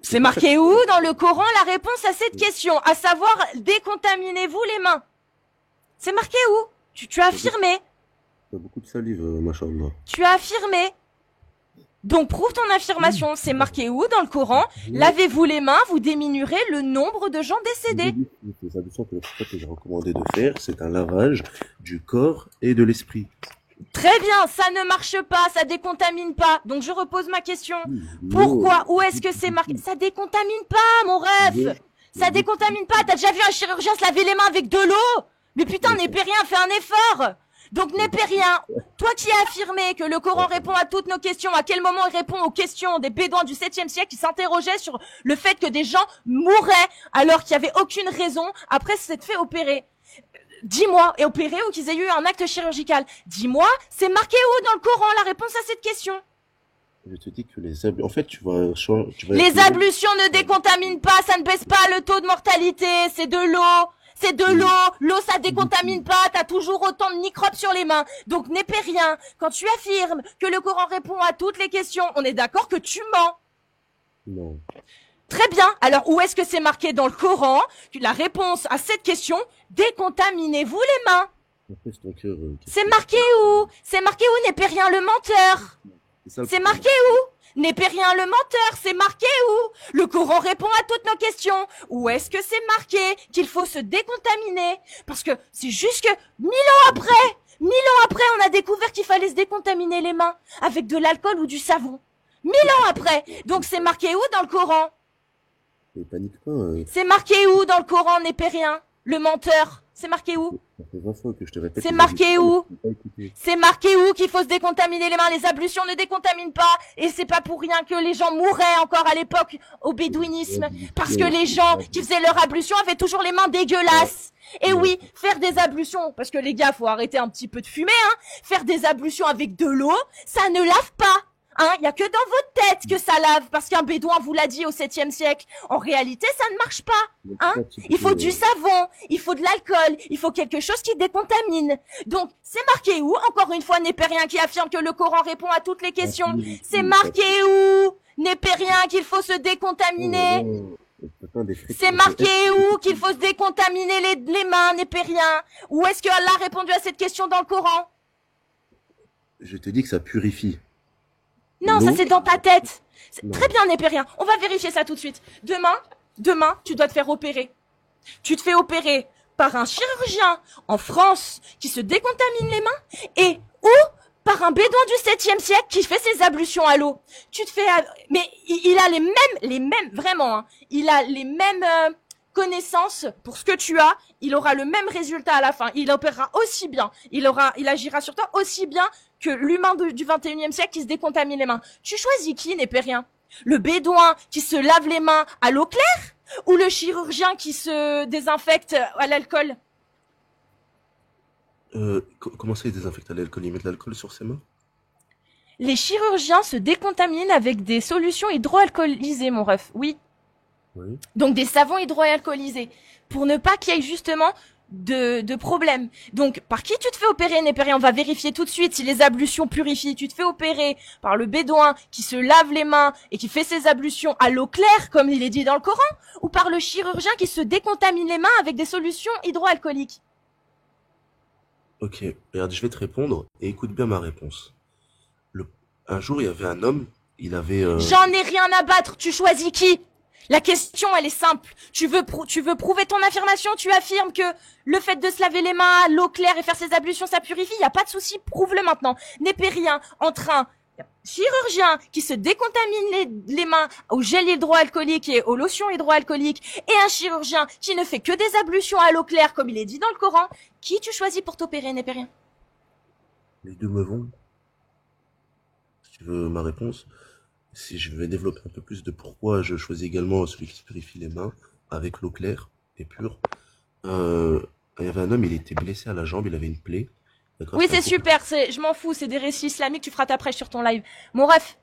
C'est marqué où dans le Coran la réponse à cette question, à savoir décontaminez-vous les mains? C'est marqué où? Tu as affirmé. T'as beaucoup de salive, machallah. Tu as affirmé. Donc prouve ton affirmation. C'est marqué où dans le Coran? Lavez-vous les mains, vous diminuerez le nombre de gens décédés. Les ablutions que le prophète nous a recommandé de faire, c'est un lavage du corps et de l'esprit. Très bien, ça ne marche pas, ça décontamine pas. Donc je repose ma question. Pourquoi? Où est-ce que c'est marqué? Ça décontamine pas, mon ref. Ça décontamine pas. T'as déjà vu un chirurgien se laver les mains avec de l'eau? Mais putain, Népérien, fais un effort. Donc Népérien, toi qui as affirmé que le Coran répond à toutes nos questions, à quel moment il répond aux questions des Bédouins du 7e siècle qui s'interrogeaient sur le fait que des gens mouraient alors qu'il n'y avait aucune raison après s'être fait opérer? Dis-moi, et opéré ou qu'ils aient eu un acte chirurgical. Dis-moi, c'est marqué où dans le Coran la réponse à cette question? Je te dis que les ablutions... En fait, tu vas les ablutions ne décontaminent pas, ça ne baisse pas le taux de mortalité, c'est de l'eau. C'est de l'eau, l'eau ça décontamine pas, t'as toujours autant de microbes sur les mains. Donc Népérien, quand tu affirmes que le Coran répond à toutes les questions, on est d'accord que tu mens? Non. Très bien, alors où est-ce que c'est marqué dans le Coran la réponse à cette question, décontaminez-vous les mains? C'est marqué où? C'est marqué où, Népérien le menteur? C'est marqué où? Népérien le menteur, c'est marqué où? Le Coran répond à toutes nos questions. Où est-ce que c'est marqué qu'il faut se décontaminer? Parce que c'est juste que 1000 ans après, on a découvert qu'il fallait se décontaminer les mains avec de l'alcool ou du savon. 1000 ans après. Donc c'est marqué où dans le Coran? Mais panique pas. C'est marqué où dans le Coran, Népérien le menteur? C'est marqué où? Ça fait 20 fois que je te répète. C'est les marqué ablutions, où? tu peux pas écouter. C'est marqué où qu'il faut se décontaminer les mains? Les ablutions ne décontaminent pas. Et c'est pas pour rien que les gens mouraient encore à l'époque au bédouinisme. Parce que les gens qui faisaient leur ablution avaient toujours les mains dégueulasses. Et oui, faire des ablutions, parce que les gars, faut arrêter un petit peu de fumer, hein. Faire des ablutions avec de l'eau, ça ne lave pas. Hein, y a que dans votre tête que ça lave, parce qu'un bédouin vous l'a dit au 7e siècle. En réalité, ça ne marche pas. Hein, il faut du savon, il faut de l'alcool, il faut quelque chose qui décontamine. Donc, c'est marqué où? Encore une fois, Népérien qui affirme que le Coran répond à toutes les questions. C'est marqué où? Népérien qu'il faut se décontaminer. C'est marqué où qu'il faut se décontaminer les mains, Népérien? Où est-ce que Allah a répondu à cette question dans le Coran? Je te dis que ça purifie. Non, ça c'est dans ta tête. Non. Très bien, Népérien. On va vérifier ça tout de suite. Demain, tu dois te faire opérer. Tu te fais opérer par un chirurgien en France qui se décontamine les mains et ou par un bédouin du 7e siècle qui fait ses ablutions à l'eau. Tu te fais, mais il a les mêmes, vraiment, hein. Il a les mêmes connaissances pour ce que tu as. Il aura le même résultat à la fin. Il opérera aussi bien. Il agira sur toi aussi bien que l'humain du 21e siècle qui se décontamine les mains. Tu choisis qui, Népérien? Le bédouin qui se lave les mains à l'eau claire ou le chirurgien qui se désinfecte à l'alcool? Comment ça, ils désinfectent à l'alcool? Ils mettent l'alcool sur ses mains? Les chirurgiens se décontaminent avec des solutions hydroalcoolisées, mon ref. Oui. Oui. Donc des savons hydroalcoolisés. Pour ne pas qu'il y ait justement de problème. Donc, par qui tu te fais opérer, Népérien? On va vérifier tout de suite si les ablutions purifient. Tu te fais opérer par le bédouin qui se lave les mains et qui fait ses ablutions à l'eau claire, comme il est dit dans le Coran, ou par le chirurgien qui se décontamine les mains avec des solutions hydroalcooliques? Ok, regarde, je vais te répondre et écoute bien ma réponse. Un jour, il y avait un homme, il avait... J'en ai rien à battre, tu choisis qui? La question, elle est simple. Tu veux prouver ton affirmation, tu affirmes que le fait de se laver les mains à l'eau claire et faire ses ablutions, ça purifie, y a pas de souci, prouve-le maintenant. Népérien, entre un chirurgien qui se décontamine les mains au gel hydroalcoolique et aux lotions hydroalcooliques et un chirurgien qui ne fait que des ablutions à l'eau claire, comme il est dit dans le Coran, qui tu choisis pour t'opérer, Népérien? Les deux me vont. Si tu veux ma réponse, si je vais développer un peu plus de pourquoi je choisis également celui qui se purifie les mains avec l'eau claire et pure. Il y avait un homme, il était blessé à la jambe, il avait une plaie. Oui, c'est super, je m'en fous, c'est des récits islamiques, tu feras ta prêche sur ton live. Mon ref,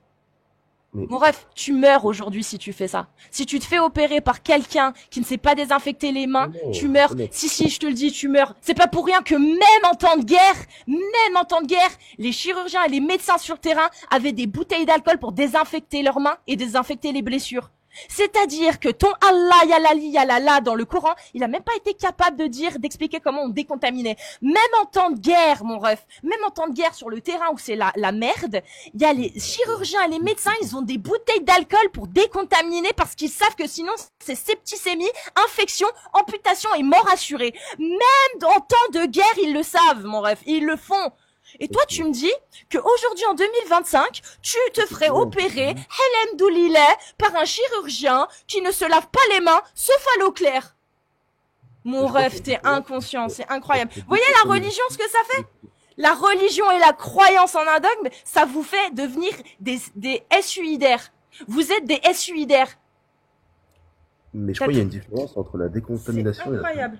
tu meurs aujourd'hui si tu fais ça. Si tu te fais opérer par quelqu'un qui ne sait pas désinfecter les mains, tu meurs. Si, je te le dis, tu meurs. C'est pas pour rien que même en temps de guerre, les chirurgiens et les médecins sur le terrain avaient des bouteilles d'alcool pour désinfecter leurs mains et désinfecter les blessures. C'est-à-dire que ton Allah, Yalali, Yalala dans le Coran, il a même pas été capable d'expliquer comment on décontaminait. Même en temps de guerre, mon ref, même en temps de guerre sur le terrain où c'est la merde, il y a les chirurgiens et les médecins, ils ont des bouteilles d'alcool pour décontaminer parce qu'ils savent que sinon c'est septicémie, infection, amputation et mort assurée. Même en temps de guerre, ils le savent, mon ref, ils le font. Et toi, tu me dis qu'aujourd'hui, en 2025, tu te ferais opérer, Alhamdoulilah, par un chirurgien qui ne se lave pas les mains, sauf à l'eau claire. Mon rêve, t'es inconscient, c'est incroyable. Vous voyez la religion, ce que ça fait? La religion et la croyance en un dogme, ça vous fait devenir des SUIdaires. Vous êtes des SUIdaires. Mais je crois qu'il y a une différence entre la décontamination et la...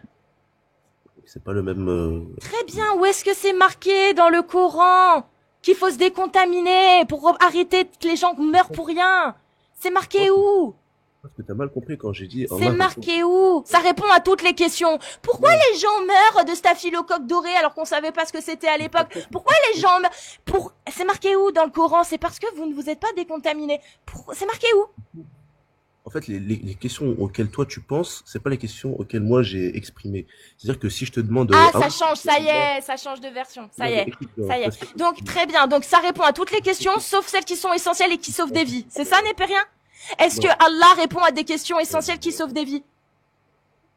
C'est pas le même... Très bien, où est-ce que c'est marqué dans le Coran qu'il faut se décontaminer pour arrêter que les gens meurent pour rien? C'est marqué où? Parce que t'as mal compris quand j'ai dit... C'est marqué où? Ça répond à toutes les questions. Pourquoi les gens meurent de staphylocoque doré alors qu'on savait pas ce que c'était à l'époque? Pourquoi les gens meurent? C'est marqué où dans le Coran? C'est parce que vous ne vous êtes pas décontaminés. C'est marqué où? En fait, les questions auxquelles toi tu penses, c'est pas les questions auxquelles moi j'ai exprimé. C'est-à-dire que si je te demande... ça change, ça y est, ça change de version, ça y est. Donc, très bien, donc ça répond à toutes les questions, sauf celles qui sont essentielles et qui sauvent des vies. C'est ça, Népérien? Est-ce que Allah répond à des questions essentielles qui sauvent des vies?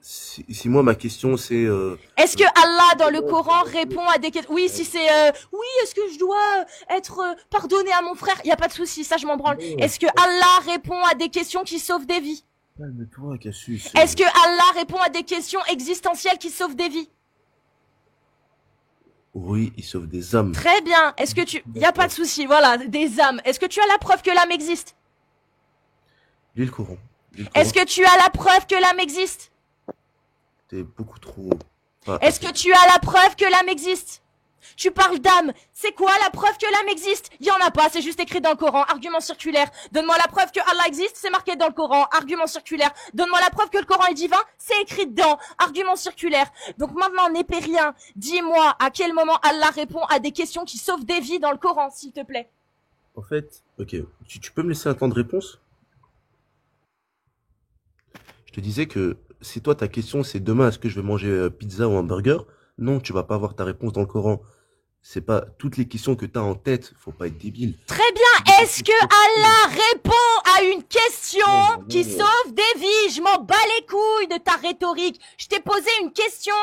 Si moi ma question c'est... Est-ce que Allah dans le Coran répond à des questions? Oui, si c'est oui, est-ce que je dois être pardonné à mon frère? Il y a pas de souci, ça je m'en branle. Est-ce que Allah répond à des questions qui sauvent des vies? Calme-toi, Cassius. Est-ce que Allah répond à des questions existentielles qui sauvent des vies? Oui, il sauve des âmes. Très bien. Est-ce que tu... Y a pas de souci, voilà, des âmes. Est-ce que tu as la preuve que l'âme existe? Lis le Coran. Lis le Est-ce Coran. que tu as la preuve que l'âme existe? T'es beaucoup trop... Pas Est-ce que tu as la preuve que l'âme existe? Tu parles d'âme. C'est quoi la preuve que l'âme existe? Il y en a pas, c'est juste écrit dans le Coran. Argument circulaire. Donne-moi la preuve que Allah existe, c'est marqué dans le Coran. Argument circulaire. Donne-moi la preuve que le Coran est divin, c'est écrit dedans. Argument circulaire. Donc maintenant, Népérien, dis-moi à quel moment Allah répond à des questions qui sauvent des vies dans le Coran, s'il te plaît. En fait, ok, tu peux me laisser un temps de réponse? Je te disais que si toi ta question c'est demain est-ce que je vais manger pizza ou un burger? Non, tu vas pas avoir ta réponse dans le Coran. C'est pas toutes les questions que t'as en tête, faut pas être débile. Très bien. Est-ce que Allah répond à une question Non, qui non. sauve des vies? Je m'en bats les couilles de ta rhétorique. Je t'ai posé une question.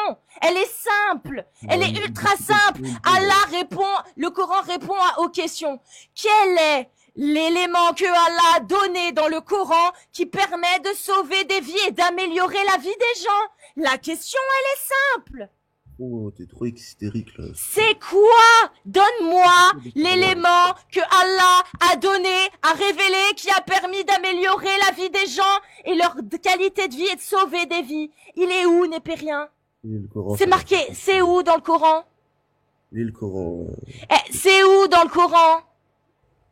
Elle est simple. Elle est ultra simple. Allah répond, le Coran répond aux questions. Quel est l'élément que Allah a donné dans le Coran qui permet de sauver des vies et d'améliorer la vie des gens? La question, elle est simple. Oh, t'es trop hystérique là. C'est quoi? Donne-moi l'élément que Allah a donné, a révélé, qui a permis d'améliorer la vie des gens et leur qualité de vie et de sauver des vies. Il est où, Népérien? Lis le Coran. C'est marqué, c'est où dans le Coran? Lis le Coran. C'est où dans le Coran?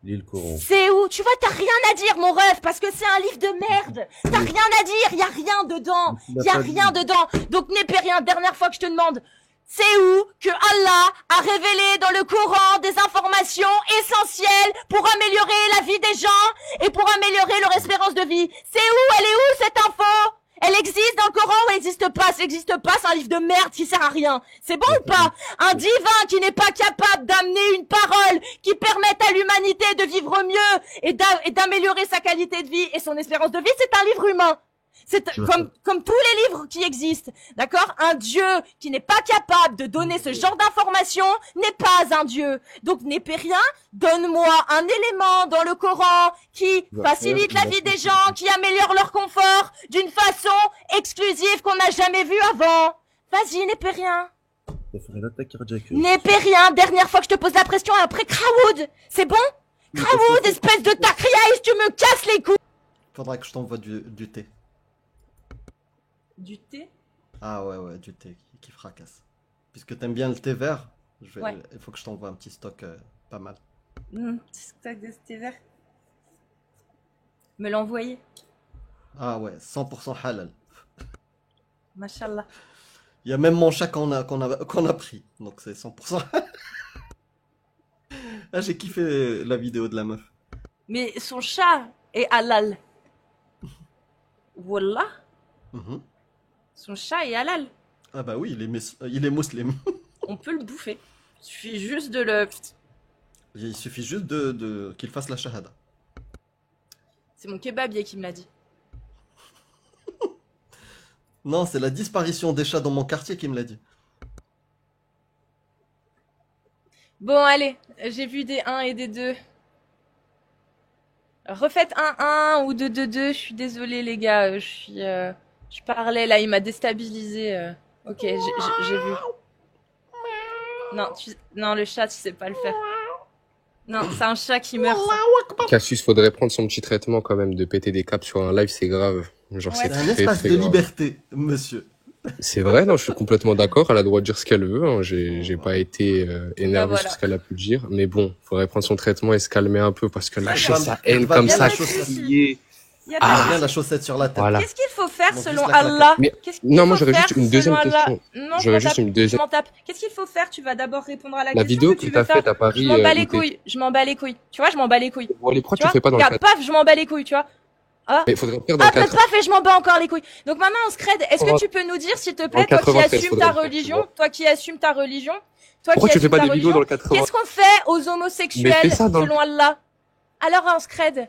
Lis le Coran. C'est où? Tu vois, t'as rien à dire, mon ref, parce que c'est un livre de merde. T'as rien à dire, y a rien dedans. Y a rien dedans. Donc, Népérien, dernière fois que je te demande, c'est où que Allah a révélé dans le Coran des informations essentielles pour améliorer la vie des gens et pour améliorer leur espérance de vie? C'est où? Elle est où cette info? Elle existe dans le Coran ou elle existe pas? Si elle existe pas, c'est un livre de merde qui sert à rien. C'est bon ou pas? Un divin qui n'est pas capable d'amener une parole qui permette à l'humanité de vivre mieux et d'améliorer sa qualité de vie et son espérance de vie, c'est un livre humain. C'est comme tous les livres qui existent, d'accord? Un Dieu qui n'est pas capable de donner ce genre d'informations n'est pas un Dieu. Donc, Népérien, donne-moi un élément dans le Coran qui facilite la vie des gens, qui améliore leur confort d'une façon exclusive qu'on n'a jamais vue avant. Vas-y, Népérien. Ça ferait une attaque cardiaque. Népérien, dernière fois que je te pose la pression, et après Krawood. C'est bon? Krawood, espèce de tacriaïs, tu me casses les couilles. Faudra que je t'envoie du thé. Du thé? Ah ouais, du thé qui fracasse. Puisque t'aimes bien le thé vert, Ouais. il faut que je t'envoie un petit stock pas mal. Petit stock de thé vert. Me l'envoyer. Ah ouais, 100% halal. Machallah. Il y a même mon chat qu'on a pris, donc c'est 100% halal. Ah, j'ai kiffé la vidéo de la meuf. Mais son chat est halal. Wallah. Mhm. Son chat est halal. Ah bah oui, il est musulman. On peut le bouffer. Il suffit juste de le... Il suffit juste qu'il fasse la shahada. C'est mon kebabier qui me l'a dit. Non, c'est la disparition des chats dans mon quartier qui me l'a dit. Bon, allez. J'ai vu des 1 et des 2. Refaites 1-1 ou 2-2-2. Je suis désolée, les gars. Je parlais, là. Il m'a déstabilisé. Ok, j'ai vu. Non, le chat, tu sais pas le faire. Non, c'est un chat qui meurt. Ça. Cassius, faudrait prendre son petit traitement quand même, de péter des câbles sur un live, c'est grave. Genre, Ouais. c'est C'est un très, espace très de grave. liberté, monsieur. C'est vrai, non, je suis complètement d'accord, elle a le droit de dire ce qu'elle veut, hein. J'ai pas été énervé Bah, sur ce qu'elle a pu dire, mais bon, faudrait prendre son traitement et se calmer un peu, parce que lâcher va- sa haine elle va comme bien ça, la chaussette. crier... Y a Ah. pas de- Bien la chaussette sur la tête. Voilà. Qu'est-ce qu'il faut faire Bon, selon juste la claque. Allah? Mais- Qu'est-ce qu'il non, moi, faut j'aurais faire juste une deuxième selon Allah? question. Non, je J'aurais m'en juste tape. une deuxième- Je m'en tape. Qu'est-ce qu'il faut faire? Tu vas d'abord répondre à la La question vidéo que tu que t'as veux faire. faite à Paris, Je m'en bats où les t'es- couilles. Je m'en bats les couilles. Tu vois, je m'en bats les couilles. Bon, allez, pourquoi Tu tu vois? fais pas dans le Regarde, 4? paf, je m'en bats les couilles, tu vois. Ah, Mais faudrait faire dans le après 4. paf et je m'en bats encore les couilles. Donc maintenant on se crède. Est-ce que Dans- tu peux nous dire, s'il te dans plaît, le toi qui 93, assumes faudrait ta le faire, religion, tu vois. toi qui assumes ta religion, toi Pourquoi qui tu fais assumes pas ta des vidéos religion, dans le 80? qu'est-ce qu'on fait aux Mais homosexuels fais ça dans le- selon Allah? Alors, Scred,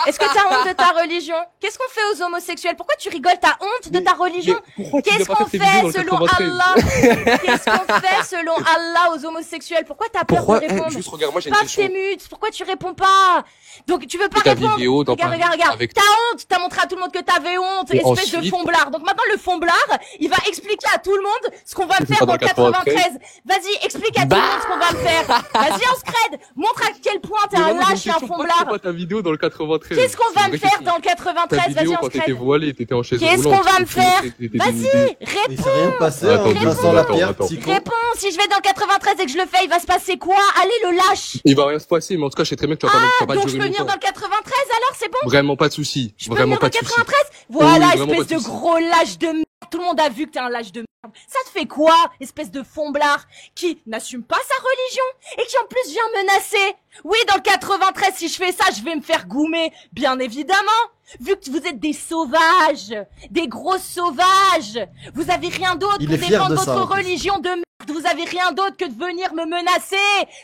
est-ce que t'as honte de ta religion? Qu'est-ce qu'on fait aux homosexuels? Pourquoi tu rigoles? T'as honte de ta religion? Qu'est-ce qu'on fait selon Allah? Qu'est-ce qu'on fait selon Allah aux homosexuels? Pourquoi t'as peur de répondre? Juste regarde, moi j'ai une Pas question. tes mutes, pourquoi tu réponds pas? Donc tu veux pas Ta répondre? vidéo dans Regarde, Paris regarde. avec- T'as honte, t'as montré à tout le monde que t'avais honte, Et espèce de ensuite- fomblard. Donc maintenant le fomblard, il va expliquer à tout le monde ce qu'on va C'est faire pas dans dans le le 93. Vas-y, explique à tout le monde ce qu'on va faire. Vas-y, Scred, montre à quel point t'es un lâche et un fomblard. Pas ta vidéo dans le 93. Qu'est-ce qu'on va me faire dans le Ta 93? Vas-y, vidéo quand t'étais Scred. voilé, t'étais en chaise Qu'est-ce roulante, qu'on va me t'étais- faire? t'étais Vas-y, dénudé. Mais réponds. il s'est rien passé Attends, en deux Vincent secondes, Lapierre, attends. psycho. Réponds, si je vais dans le 93 et que je le fais, il va se passer quoi? Allez, le lâche. Il va rien se passer, mais en tout cas, je sais très bien que tu vas pas Donc je durer peux venir longtemps. dans le 93 alors, c'est bon? Vraiment pas de soucis. Je peux Vraiment venir pas dans de le soucis. 93? Voilà, Oui, vraiment espèce pas de de soucis. gros lâche de merde. Tout le monde a vu que t'es un lâche de merde. Ça te fait quoi, espèce de fomblard qui n'assume pas sa religion et qui en plus vient menacer? Oui, dans le 93, si je fais ça, je vais me faire goumer, bien évidemment. Vu que vous êtes des sauvages, des gros sauvages, vous avez rien d'autre Il pour est fier défendre de ça, votre en plus. religion de merde. Vous avez rien d'autre que de venir me menacer.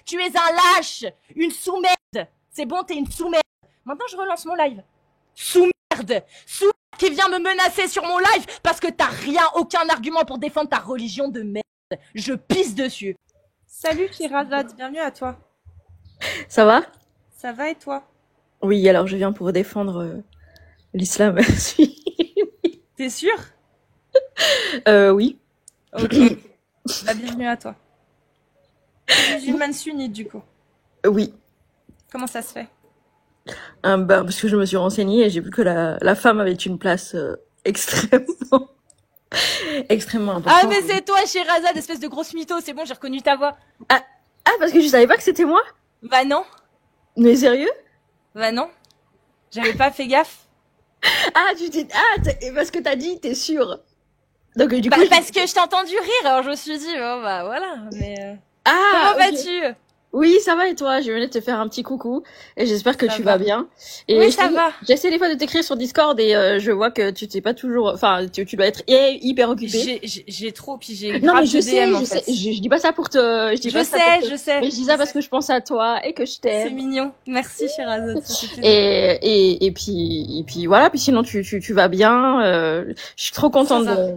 Tu es un lâche, une sous-merde. C'est bon, t'es une sous-merde. Maintenant, je relance mon live. Sous-merde, sous qui vient me menacer sur mon live parce que t'as rien, aucun argument pour défendre ta religion de merde. Je pisse dessus. Salut Kirazad, bienvenue à toi. Ça va? Ça va et toi? Oui, alors je viens pour défendre l'islam. T'es sûr? Oui. Ok. Bah, bienvenue à toi. Musulmane sunnite du coup. Oui. Comment ça se fait? Bah, parce que je me suis renseignée et j'ai vu que la femme avait une place extrêmement importante. Ah mais c'est toi Sherazade, espèce de grosse mytho, c'est bon, j'ai reconnu ta voix. Ah, parce que je savais pas que c'était moi? Bah non, Mais sérieux? bah non. J'avais pas fait gaffe. Ah, parce que t'as dit, t'es sûre. Donc du Bah, coup, parce que je t'ai entendu rire, alors je me suis dit, bon bah voilà, mais... Ah, Comment ok. vas-tu? Oui, ça va et toi? Je venais de te faire un petit coucou et j'espère que Ça tu va. vas bien. Et Oui, ça va. J'essaie des fois de t'écrire sur Discord et je vois que tu t'es pas toujours, enfin, tu dois être hyper occupé. J'ai trop, puis j'ai Non, grave mais je de sais, DM en je fait. sais, je dis pas ça pour te, je dis Je pas ça pour te- sais, je sais. mais je dis ça parce que je pense à toi et que je C'est t'aime. mignon. Merci Sherazade, ça fait plaisir. Et puis voilà, puis sinon tu vas bien, je suis trop contente Ça va.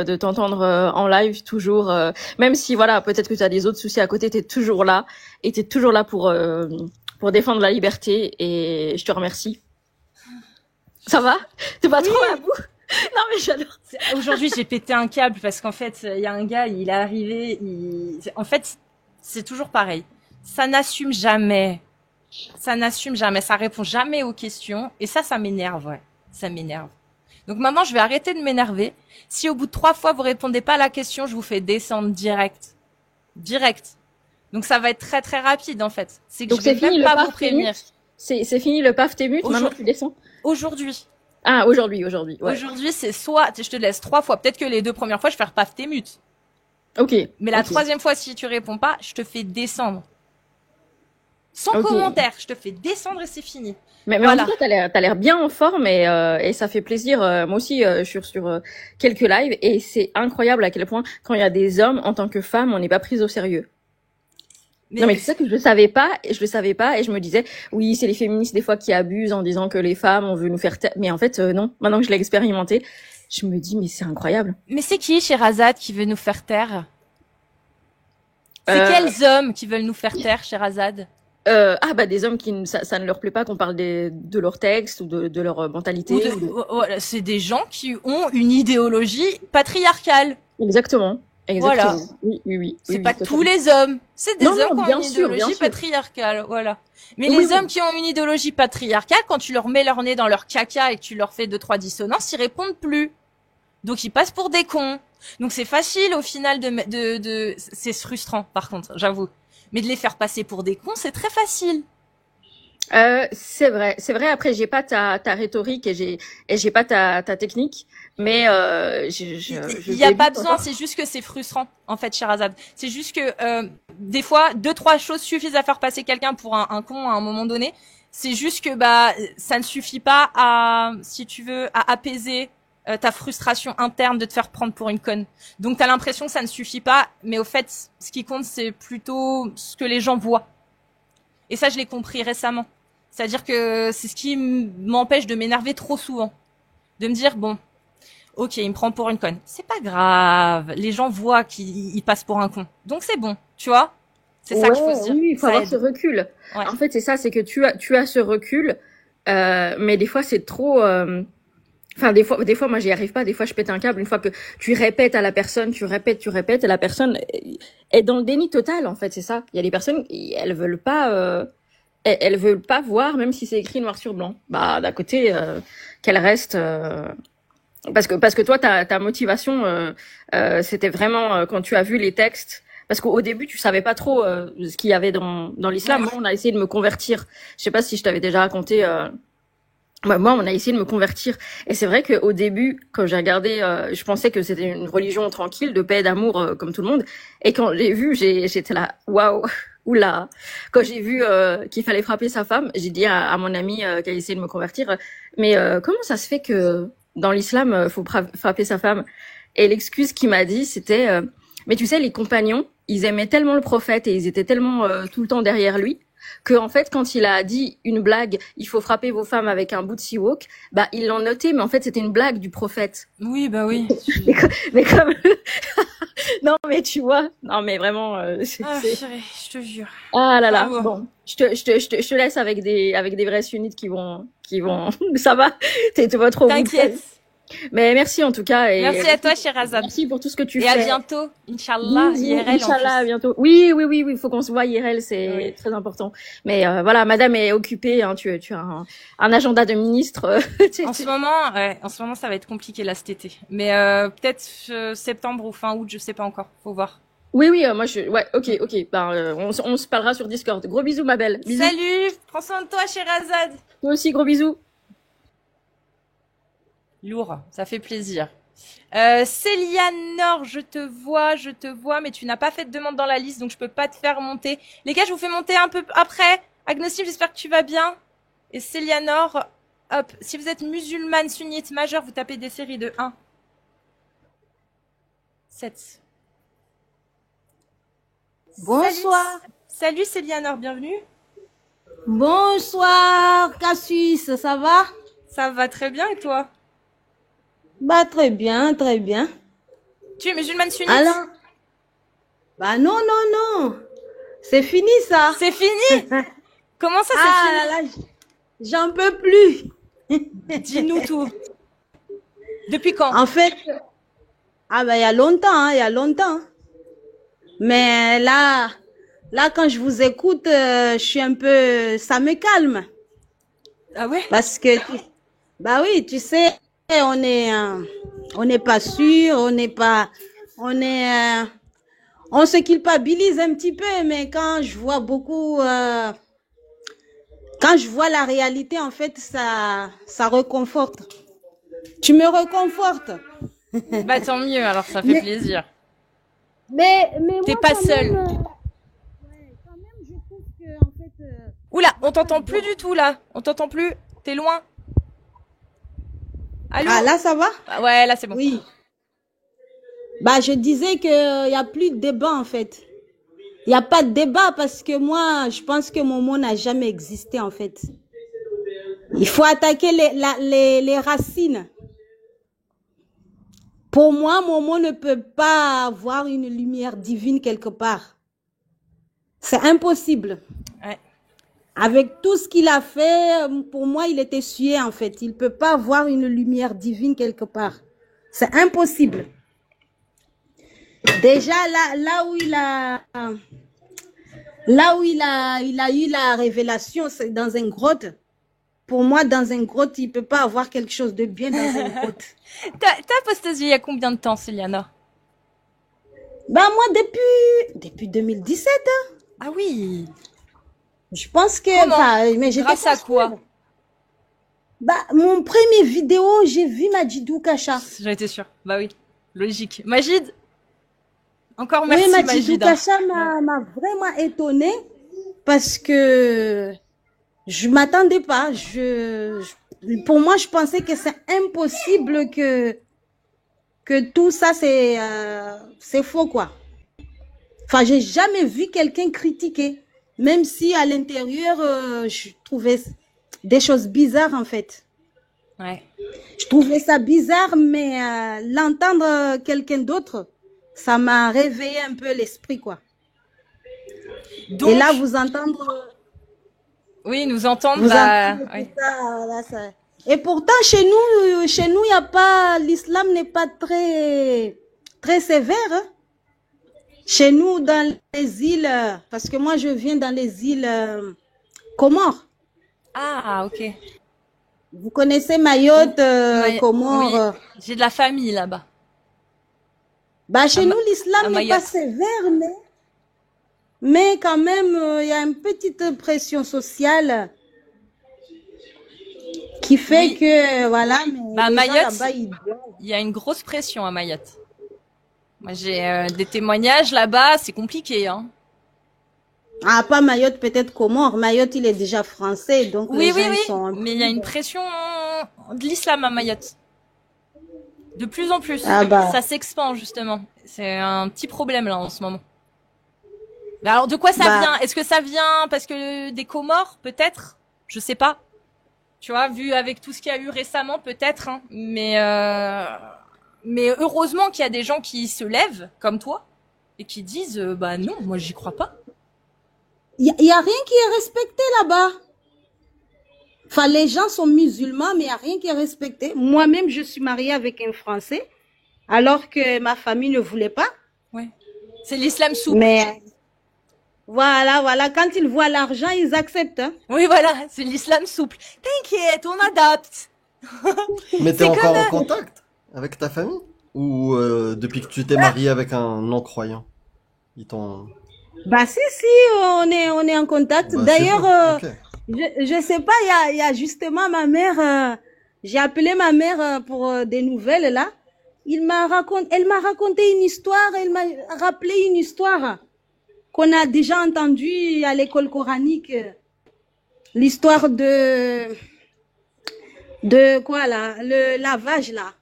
de t'entendre en live toujours, même si voilà, peut-être que tu as des autres soucis à côté, t'es toujours là et t'es toujours là pour défendre la liberté et je te remercie. Ça va? T'es pas trop à la boue? Non mais j'adore. Aujourd'hui, j'ai pété un câble parce qu'en fait, il y a un gars, il est arrivé, en fait, c'est toujours pareil. Ça n'assume jamais. Ça n'assume jamais. Ça répond jamais aux questions. Et ça m'énerve, ouais. Ça m'énerve. Donc maintenant, je vais arrêter de m'énerver. Si au bout de 3 fois, vous répondez pas à la question, je vous fais descendre direct. Direct. Donc ça va être très très rapide, en fait. C'est que Donc je vais c'est fini même le pas vous paf prévenir. t'es mute. C'est fini le paf t'es mute, maintenant Aujourd'hui- tu descends. Aujourd'hui. Ah, aujourd'hui, ouais. Aujourd'hui, c'est soit, je te laisse 3 fois. Peut-être que les 2 premières fois, je vais faire paf, t'es mute. Ok. Mais la Ok. 3e fois, si tu réponds pas, je te fais descendre. Sans Ok. commentaire, je te fais descendre et c'est fini. Mais Voilà. en tout cas, t'as l'air bien en forme et ça fait plaisir. Moi aussi, je suis sur quelques lives et c'est incroyable à quel point quand il y a des hommes en tant que femme, on n'est pas prise au sérieux. Non mais c'est ça que je le savais pas et je me disais oui, c'est les féministes des fois qui abusent en disant que les femmes on veut nous faire taire. Mais en fait non, maintenant que je l'ai expérimenté, je me dis mais c'est incroyable. Mais c'est qui, Sherazade, qui veut nous faire taire? C'est Euh, quels hommes qui veulent nous faire taire, Sherazade? Des hommes qui ça ne leur plaît pas qu'on parle de leur texte ou de leur mentalité. Voilà, c'est des gens qui ont une idéologie patriarcale. Exactement. Voilà. Oui. C'est oui, pas totalement. tous les hommes. C'est des Non, hommes non, qui ont bien une sûr, bien idéologie sûr. patriarcale, voilà. Mais Oui, les oui. hommes qui ont une idéologie patriarcale, quand tu leur mets leur nez dans leur caca et que tu leur fais 2-3 dissonances, ils répondent plus. Donc ils passent pour des cons. Donc c'est facile au final c'est frustrant par contre, j'avoue. Mais de les faire passer pour des cons, c'est très facile. C'est vrai. Après, j'ai pas ta rhétorique et j'ai pas ta technique, mais Il y a pas besoin, c'est juste que c'est frustrant en fait, Sherazade. C'est juste que des fois 2-3 choses suffisent à faire passer quelqu'un pour un con à un moment donné. C'est juste que ça ne suffit pas à, si tu veux, à apaiser ta frustration interne de te faire prendre pour une conne. Donc t'as l'impression que ça ne suffit pas, mais au fait, ce qui compte c'est plutôt ce que les gens voient. Et ça, je l'ai compris récemment. C'est-à-dire que c'est ce qui m'empêche de m'énerver trop souvent. De me dire, bon, ok, il me prend pour une conne. C'est pas grave. Les gens voient qu'il passe pour un con. Donc c'est bon, tu vois? C'est ça qu'il faut se dire. Oui, il faut Ça avoir aide. ce recul. Ouais. En fait, c'est ça, c'est que tu as ce recul, mais des fois, c'est trop... Enfin, des fois, moi, j'y arrive pas. Des fois, je pète un câble. Une fois que tu répètes à la personne, tu répètes, et la personne est dans le déni total, en fait, c'est ça. Il y a des personnes, elles veulent pas... elles veulent pas voir, même si c'est écrit noir sur blanc. Bah, d'un côté, qu'elles restent... Parce que toi, ta motivation, c'était vraiment quand tu as vu les textes. Parce qu'au début, tu savais pas trop ce qu'il y avait dans l'islam. Moi, on a essayé de me convertir. Je sais pas si je t'avais déjà raconté. Moi, on a essayé de me convertir. Et c'est vrai qu'au début, quand j'ai regardé, je pensais que c'était une religion tranquille, de paix, d'amour, comme tout le monde. Et quand j'ai vu, j'étais là, waouh, oula. Quand j'ai vu qu'il fallait frapper sa femme, j'ai dit à mon ami qui a essayé de me convertir, mais comment ça se fait que dans l'islam, faut frapper sa femme? Et l'excuse qu'il m'a dit, c'était, mais tu sais, les compagnons, ils aimaient tellement le prophète et ils étaient tellement tout le temps derrière lui, que en fait, quand il a dit une blague, il faut frapper vos femmes avec un bout de siwok, bah ils l'ont noté, mais en fait c'était une blague du prophète. Oui, bah oui. Mais comme non, mais tu vois, non mais vraiment, Ah, chérie, je te jure. ah là là. Bravo. Bon, je te laisse avec des vrais sunnites qui vont, ça va, t'es pas trop. T'inquiète. Mais merci en tout cas. Et Merci à toi, Sherazade. merci pour tout ce que tu Et fais. à bientôt, Inch'Allah, IRL en Inch'Allah, à plus. bientôt. Oui, faut qu'on se voit IRL, c'est Oui. très important. Mais voilà, madame est occupée, hein, tu as un agenda de ministre. En ce moment, ça va être compliqué là cet été. Mais peut-être septembre ou fin août, je sais pas encore. Faut voir. Oui, ouais, ok. Ben, on se parlera sur Discord. Gros bisous, ma belle. Bisous. Salut, prends soin de toi, Sherazade. Toi aussi, gros bisous. Lourd, ça fait plaisir. Célianor, je te vois, mais tu n'as pas fait de demande dans la liste, donc je peux pas te faire monter. Les gars, je vous fais monter un peu après. Agnostic, j'espère que tu vas bien. Et Célianor, hop, si vous êtes musulmane sunnite majeure, vous tapez des séries de 1. 7. Bonsoir. Salut Célianor, bienvenue. Bonsoir, Cassus, ça va? Ça va très bien et toi? Bah, très bien, très bien. Tu es musulmane sunnite? Alors? Bah, non. C'est fini, ça. C'est fini? Comment ça, c'est Ah fini? là là, j'en peux plus. Dis-nous tout. Depuis quand? En fait, bah, il y a longtemps. Mais là, quand je vous écoute, je suis un peu, ça me calme. Ah ouais? Parce que, bah oui, tu sais, on n'est pas sûr, on se culpabilise un petit peu, mais quand je vois quand je vois la réalité, en fait, ça reconforte. Tu me reconfortes. Bah tant mieux, alors ça fait plaisir. Mais T'es moi, pas quand seule. même, quand même, je trouve que, en fait, Oula, on t'entend plus du tout là. On t'entend plus. T'es loin. Allô? ah là, ça va? Ah ouais, là c'est bon. Oui. Bah, je disais que y a plus de débat, en fait. Il n'y a pas de débat parce que moi, je pense que mon mot n'a jamais existé, en fait. Il faut attaquer les racines. Pour moi, mon mot ne peut pas avoir une lumière divine quelque part. C'est impossible. Ouais. Avec tout ce qu'il a fait, pour moi, il était sué, en fait. Il peut pas avoir une lumière divine quelque part. C'est impossible. Déjà, là où il a eu la révélation, c'est dans une grotte. Pour moi, dans une grotte, il peut pas avoir quelque chose de bien dans une grotte. T'as apostasié il y a combien de temps, Céliana? Bah, moi, depuis 2017, hein. Ah oui. Je pense que, Comment? enfin, mais j'étais Grâce à pas quoi? sûre. Bah, mon premier vidéo, j'ai vu Majidou Kacha. J'en étais sûre. Bah oui. Logique. Majid? Encore Oui, merci, Majidou Majid. Kacha m'a vraiment étonnée parce que je m'attendais pas. Pour moi, je pensais que c'est impossible que tout ça, c'est faux, quoi. Enfin, j'ai jamais vu quelqu'un critiquer. Même si à l'intérieur, je trouvais des choses bizarres en fait. Ouais. Je trouvais ça bizarre, mais l'entendre quelqu'un d'autre, ça m'a réveillé un peu l'esprit, quoi. Donc, Et là, vous entendre, oui, nous entendre, vous bah, entendre tout oui. ça, là, ça. Et pourtant, chez nous, il y a pas, l'islam n'est pas très, très sévère, hein. Chez nous, dans les îles, parce que moi, je viens dans les îles Comores. Ah, ok. Vous connaissez Mayotte, Comores. Oui, j'ai de la famille là-bas. Bah, chez À nous, l'islam à n'est pas Mayotte. sévère, mais quand même, il y a une petite pression sociale qui fait Oui. que, voilà, mais Bah, les gens Mayotte, là-bas, ils dorment. il y a une grosse pression à Mayotte. Moi, j'ai des témoignages là-bas, c'est compliqué, hein. Ah, pas Mayotte, peut-être Comores. Mayotte, il est déjà français, donc Oui, les oui, gens, ils oui, sont un mais il y a une pression de l'islam à Mayotte. De plus en plus. Ah bah. Ça s'expand, justement. C'est un petit problème, là, en ce moment. Mais alors, de quoi ça Bah. vient? Est-ce que ça vient parce que des Comores, peut-être? Je sais pas. Tu vois, vu avec tout ce qu'il y a eu récemment, peut-être, hein. Mais heureusement qu'il y a des gens qui se lèvent, comme toi, et qui disent, bah non, moi, j'y crois pas. Il y a rien qui est respecté là-bas. Enfin, les gens sont musulmans, mais il y a rien qui est respecté. Moi-même, je suis mariée avec un Français, alors que ma famille ne voulait pas. Ouais. C'est l'islam souple. Mais voilà, quand ils voient l'argent, ils acceptent, hein. Oui, voilà, c'est l'islam souple. T'inquiète, on adapte. Mais t'es C'est encore comme, en contact avec ta famille? Ou depuis que tu t'es marié avec un non-croyant? Ils t'ont... Bah si, on est en contact. Bah, D'ailleurs, c'est bon, ok. je sais pas, il y a justement ma mère, j'ai appelé ma mère pour des nouvelles là. Elle m'a raconté une histoire, elle m'a rappelé une histoire qu'on a déjà entendue à l'école coranique. L'histoire de quoi là, le lavage là.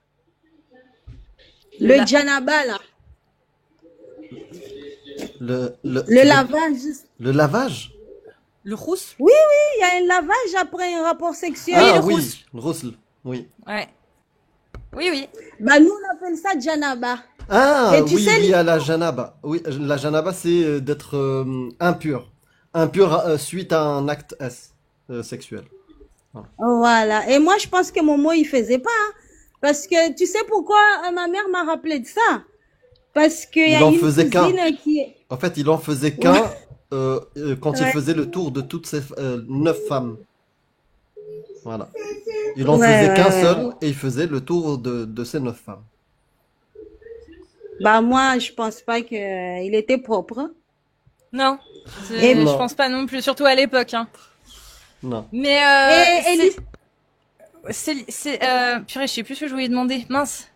Le djanaba là. Le lavage. Le lavage? Le rousse? Oui, il y a un lavage après un rapport sexuel. Ah le oui, rousse. le roussel, oui. Ouais. Oui, oui. Bah, nous, on appelle ça djanaba. Ah Et tu oui, sais, lié à la janaba. Oui, la janaba, c'est d'être impur. Impur suite à un acte sexuel. Voilà. Et moi, je pense que Momo, il faisait pas, hein. Parce que, tu sais pourquoi ma mère m'a rappelé de ça? Parce qu'il y a Il en une faisait qu'un. cousine qui est... En fait, il en faisait qu'un quand il Ouais. faisait le tour de toutes ces 9 femmes. Voilà. Il en Ouais, faisait ouais, qu'un ouais. seul et il faisait le tour de ces 9 femmes. Bah, moi, je pense pas que il était propre, hein. Non. Et Je non. pense pas non plus, surtout à l'époque, hein. Non. Mais, Et purée, je sais plus ce que je voulais demander. Mince.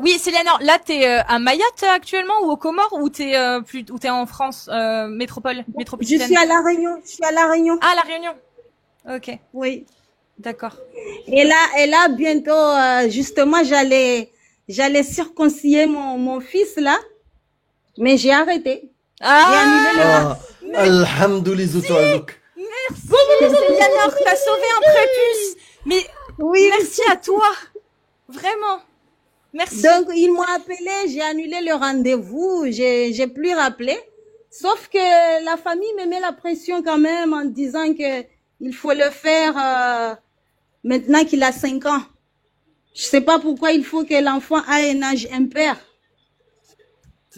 Oui, Céliane, là, t'es à Mayotte actuellement ou aux Comores ou t'es en France, je métropolitaine? suis à La Réunion. Je suis à La Réunion. Ah, La Réunion. Ok, Oui. d'accord. Et là, bientôt, justement, j'allais circonciller mon fils, là. Mais j'ai arrêté. J'ai annulé le Ah, alhamdoulilah. Céliane, t'as sauvé un prépuce. Mais Oui. merci à toi. Vraiment. Merci. Donc, ils m'ont appelé, j'ai annulé le rendez-vous, j'ai plus rappelé. Sauf que la famille me met la pression quand même en disant que il faut le faire maintenant qu'il a 5 ans. Je sais pas pourquoi il faut que l'enfant ait un âge impair.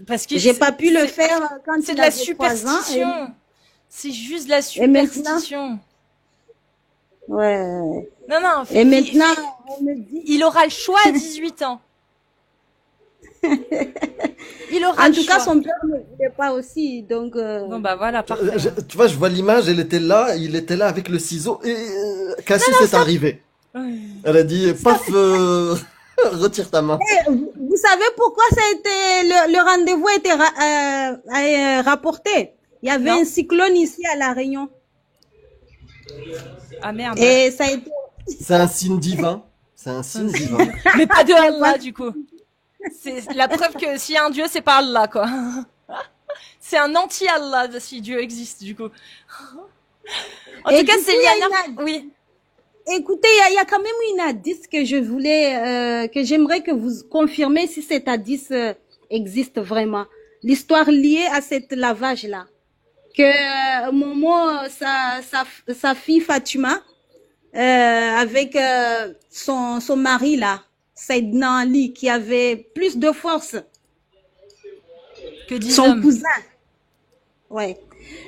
Parce que J'ai pas pu le faire quand c'est il de la avait 3 ans. superstition. C'est juste de la Et maintenant- superstition. Ouais. Non, non. Et maintenant, on me dit... il aura le choix à 18 ans. Il aura En le tout cas, choix. son père ne voulait pas aussi, donc... Bon, bah voilà, parfait. Tu vois, je vois l'image, il était là avec le ciseau et Cassius est arrivé. Elle a dit, paf, retire ta main. Vous savez pourquoi ça a été le rendez-vous a été rapporté? Il y avait Non. un cyclone ici à La Réunion Ah merde. et ça a été C'est un signe divin. C'est un signe divin. Mais pas de Allah, du coup. C'est la preuve que s'il y a un Dieu, c'est pas Allah, quoi. C'est un anti-Allah si Dieu existe, du coup. En Et tout cas, du coup, c'est il y a Liana. une- Oui. écoutez, il y a quand même une hadith que je voulais, que j'aimerais que vous confirmez si cet hadith existe vraiment. L'histoire liée à cette lavage-là. Que Momo, sa fille Fatima, avec son mari là, Saïdna Ali, qui avait plus de force Que 10 son hommes. cousin. Ouais.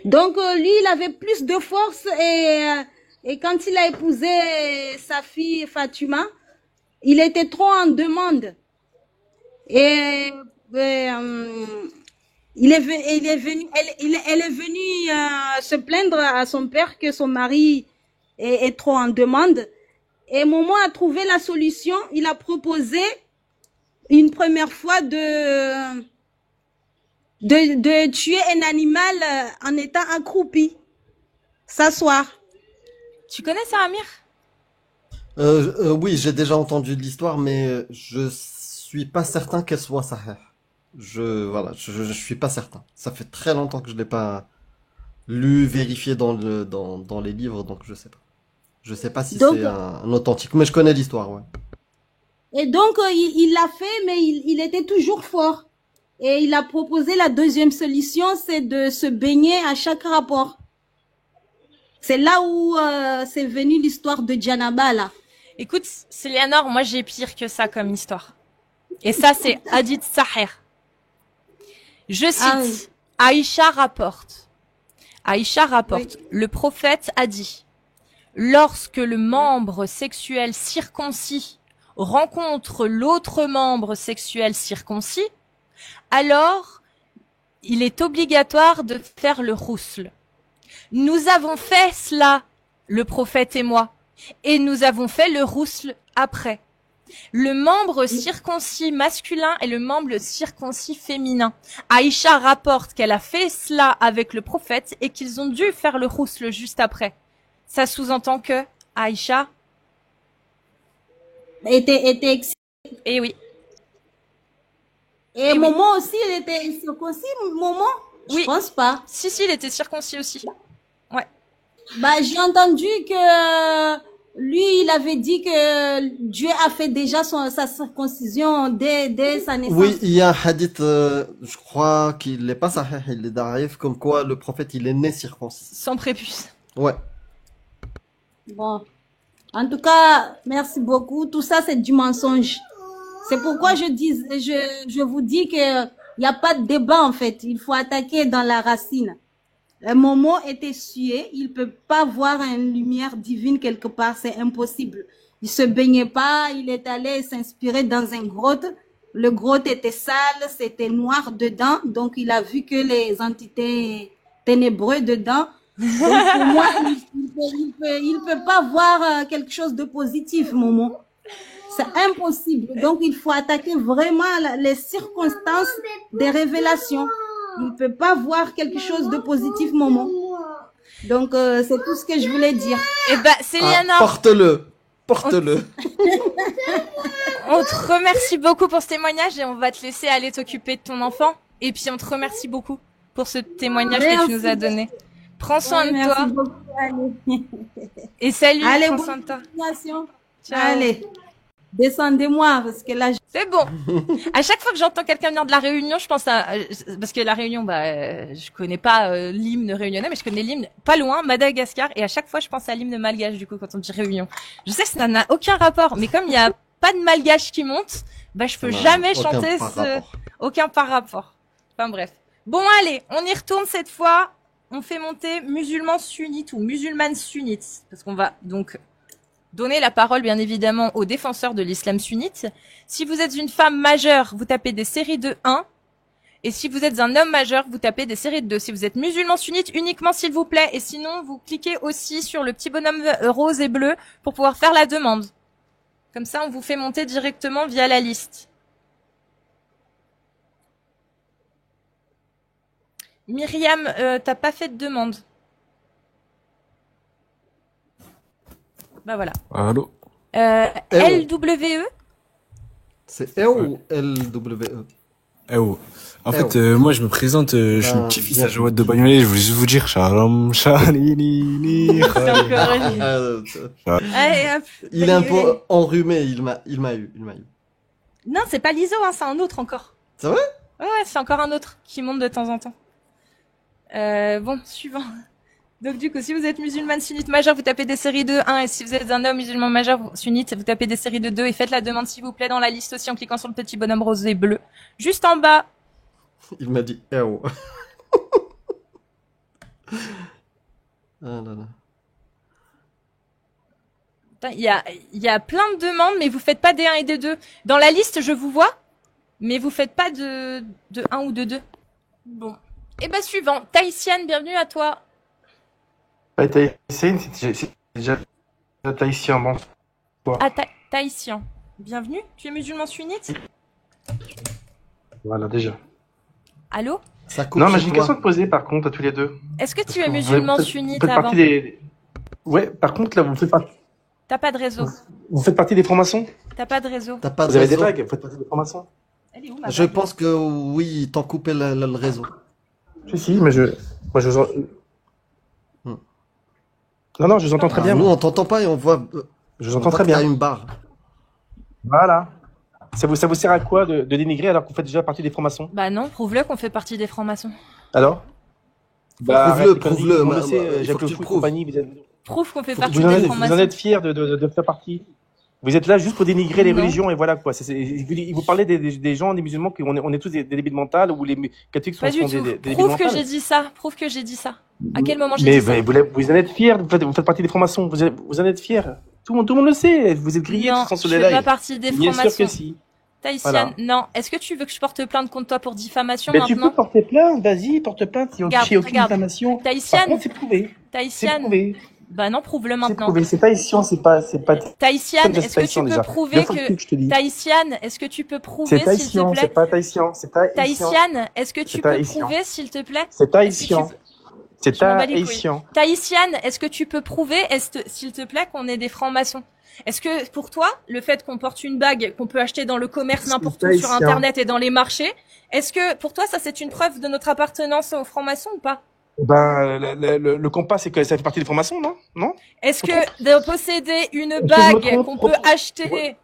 Donc lui, il avait plus de force et quand il a épousé sa fille Fatima, il était trop en demande. Et elle est venue se plaindre à son père que son mari est trop en demande. Et Momo a trouvé la solution. Il a proposé une première fois de tuer un animal en étant accroupi, s'asseoir. Tu connais ça, Amir? Oui, j'ai déjà entendu de l'histoire, mais je suis pas certain qu'elle soit sahih. Je suis pas certain. Ça fait très longtemps que je l'ai pas lu, vérifié dans les livres, donc je sais pas. Je sais pas si Donc, c'est un authentique, mais je connais l'histoire, ouais. et donc il l'a fait, mais il était toujours fort. Et il a proposé la deuxième solution, c'est de se baigner à chaque rapport. C'est là où c'est venu l'histoire de Janaba, là. Écoute, Célianor, moi j'ai pire que ça comme histoire. Et ça, c'est Hadith Sahih. Je cite, Ah oui. Aïcha rapporte, le prophète a dit, lorsque le membre sexuel circoncis rencontre l'autre membre sexuel circoncis, alors il est obligatoire de faire le rousl. Nous avons fait cela, le prophète et moi, et nous avons fait le rousl après. Le membre circoncis masculin et le membre circoncis féminin. Aïcha rapporte qu'elle a fait cela avec le prophète et qu'ils ont dû faire le rousl juste après. Ça sous-entend que Aïcha était Eh oui. Et oui. Momo aussi, il était circoncis, Momo? Oui. Je pense pas. Si, il était circoncis aussi. Ouais. Bah, j'ai entendu que lui, il avait dit que Dieu a fait déjà sa circoncision dès sa naissance. Oui, il y a un hadith, je crois qu'il n'est pas sahih, il est d'arrive, comme quoi le prophète, il est né circoncis. Sans prépuce. Ouais. Bon. En tout cas, merci beaucoup. Tout ça, c'est du mensonge. C'est pourquoi je vous dis que il n'y a pas de débat, en fait. Il faut attaquer dans la racine. Momo était sué, il peut pas voir une lumière divine quelque part, c'est impossible. Il se baignait pas, il est allé s'inspirer dans une grotte. Le grotte était sale, c'était noir dedans, donc il a vu que les entités ténébreuses dedans. Donc pour moi, il peut pas voir quelque chose de positif, Momo. C'est impossible. Donc il faut attaquer vraiment les circonstances des révélations. Il ne peut pas voir quelque chose de positif, Momo. Donc, c'est tout ce que je voulais dire. Eh ben, Célianor. Porte-le. On te remercie beaucoup pour ce témoignage et on va te laisser aller t'occuper de ton enfant. Et puis, on te remercie beaucoup pour ce témoignage que tu nous as donné. Prends soin de toi. Merci beaucoup. Allez. Et salut, Allez, prends bonne soin de toi. continuation. Ciao. Allez. Descendez-moi, parce que là, C'est bon. À chaque fois que j'entends quelqu'un venir de la Réunion, je pense à, parce que la Réunion, je connais pas l'hymne réunionnais, mais je connais l'hymne pas loin, Madagascar, et à chaque fois je pense à l'hymne malgache, du coup, quand on dit Réunion. Je sais que ça n'a aucun rapport, mais comme il y a pas de malgache qui monte, je peux jamais chanter aucun par rapport. Enfin bref. Bon, allez, on y retourne cette fois. On fait monter musulmans sunnites ou musulmanes sunnites, parce qu'on va donc donner la parole, bien évidemment, aux défenseurs de l'islam sunnite. Si vous êtes une femme majeure, vous tapez des séries de 1. Et si vous êtes un homme majeur, vous tapez des séries de 2. Si vous êtes musulman sunnite, uniquement s'il vous plaît. Et sinon, vous cliquez aussi sur le petit bonhomme rose et bleu pour pouvoir faire la demande. Comme ça, on vous fait monter directement via la liste. Myriam, t'as pas fait de demande. Bah voilà. Allô? LWE? C'est E ou LWE? Eh oh. En Eh fait, oh. moi, je me présente, je suis le Ben, petit-fils à bienvenue. Jawad de Bagnolet. Je voulais juste vous dire, Shalom, Shalini, C'est encore une. Allez, hop. Il est un peu enrhumé, il m'a eu. Non, c'est pas l'ISO, hein, c'est un autre encore. C'est vrai? Ouais, c'est encore un autre qui monte de temps en temps. Bon, suivant. Donc du coup, si vous êtes musulmane sunnite majeur, vous tapez des séries de 1, et si vous êtes un homme musulman majeur sunnite, vous tapez des séries de 2, et faites la demande s'il vous plaît dans la liste aussi en cliquant sur le petit bonhomme rose et bleu. Juste en bas. Il m'a dit, eh oh. Ah là là. Putain, il y a plein de demandes, mais vous faites pas des 1 et des 2. Dans la liste, je vous vois, mais vous faites pas de 1 ou de 2. Bon. Et ben suivant. Taïsiane, bienvenue à toi. Ouais, Taïsienne, c'est déjà Taïsien, bon. Ah, Taïsien. Bienvenue. Tu es musulman sunnite? Voilà, déjà. Allô? Ça coupe Non, mais chez j'ai une toi. question à te poser, par contre, à tous les deux. Est-ce que tu es Vous musulman faites- sunnite vous faites avant? partie des... Ouais, par contre, là, T'as pas de réseau. vous faites partie des francs-maçons? T'as pas de réseau. T'as pas de Vous avez des réseau? bagues? Vous faites partie des francs-maçons? Elle est où ma Je bague? pense que oui, ils t'ont coupé le réseau. Si, mais moi, je vous en... Hmm. Non, je vous entends très bien. Nous, moi. on t'entend pas et on voit. Je vous on entends voit très que t'as bien. une barre. Voilà. Ça vous sert à quoi de dénigrer alors que vous faites déjà partie des francs-maçons? Bah non, prouve-le qu'on fait partie des francs-maçons. Alors? Prouve-le, arrête les conneries, prouve-le, tout le monde ma- le sait, il faut Jacques que Le tu Fou et prouves. compagnie, Prouve qu'on fait vous partie en des êtes, vous francs-maçons. en êtes fiers de faire partie. Vous êtes là juste pour dénigrer les Non. religions et voilà quoi. Vous parlez des gens, des musulmans, on est tous des débiles mentales ou les catholiques sont, Pas du sont tout. des débiles Prouve que mentales. j'ai dit ça. Prouve que j'ai dit ça. À quel moment j'ai Mais dit ça? vous en êtes fiers, vous faites partie des francs-maçons, vous en êtes fiers. Tout le monde le sait, vous êtes grillés Non, tous sur je les fais pas lives. partie des Bien sûr francs-maçons. que si. Taïsiane, Voilà. non. Est-ce que tu veux que je porte plainte contre toi pour diffamation Ben, tu peux maintenant? porter plainte, vas-y, porte plainte, il n'y Regarde, a aucune regarde. diffamation. Par Taïsiane, contre, c'est prouvé. C'est Taïsiane. prouvé. Bah non, prouve-le C'est maintenant. prouvé. C'est tahitien, c'est pas. Taïsiane, C'est est-ce que tu tahitien, peux déjà. prouver Bien sûr que... je te dis. Taïsiane, est-ce que tu peux prouver, C'est s'il te tahitien, plaît? c'est pas tahitien, c'est tahitien. Taïsiane, est-ce que tu C'est peux tahitien. prouver, s'il te plaît? C'est Est-ce que tahitien. tu- C'est Je m'en bats les couilles. tahitien. Taïsiane, est-ce que tu peux prouver, s'il te plaît, qu'on est des francs-maçons? Est-ce que pour toi, le fait qu'on porte une bague qu'on peut acheter dans le commerce C'est n'importe où sur tahitien. Internet et dans les marchés, est-ce que pour toi ça c'est une preuve de notre appartenance aux francs-maçons ou pas? Ben, le compas, c'est que ça fait partie des francs-maçons, non? Non? Est-ce Je me que de posséder une je me bague trompe. qu'on peut acheter, Ouais.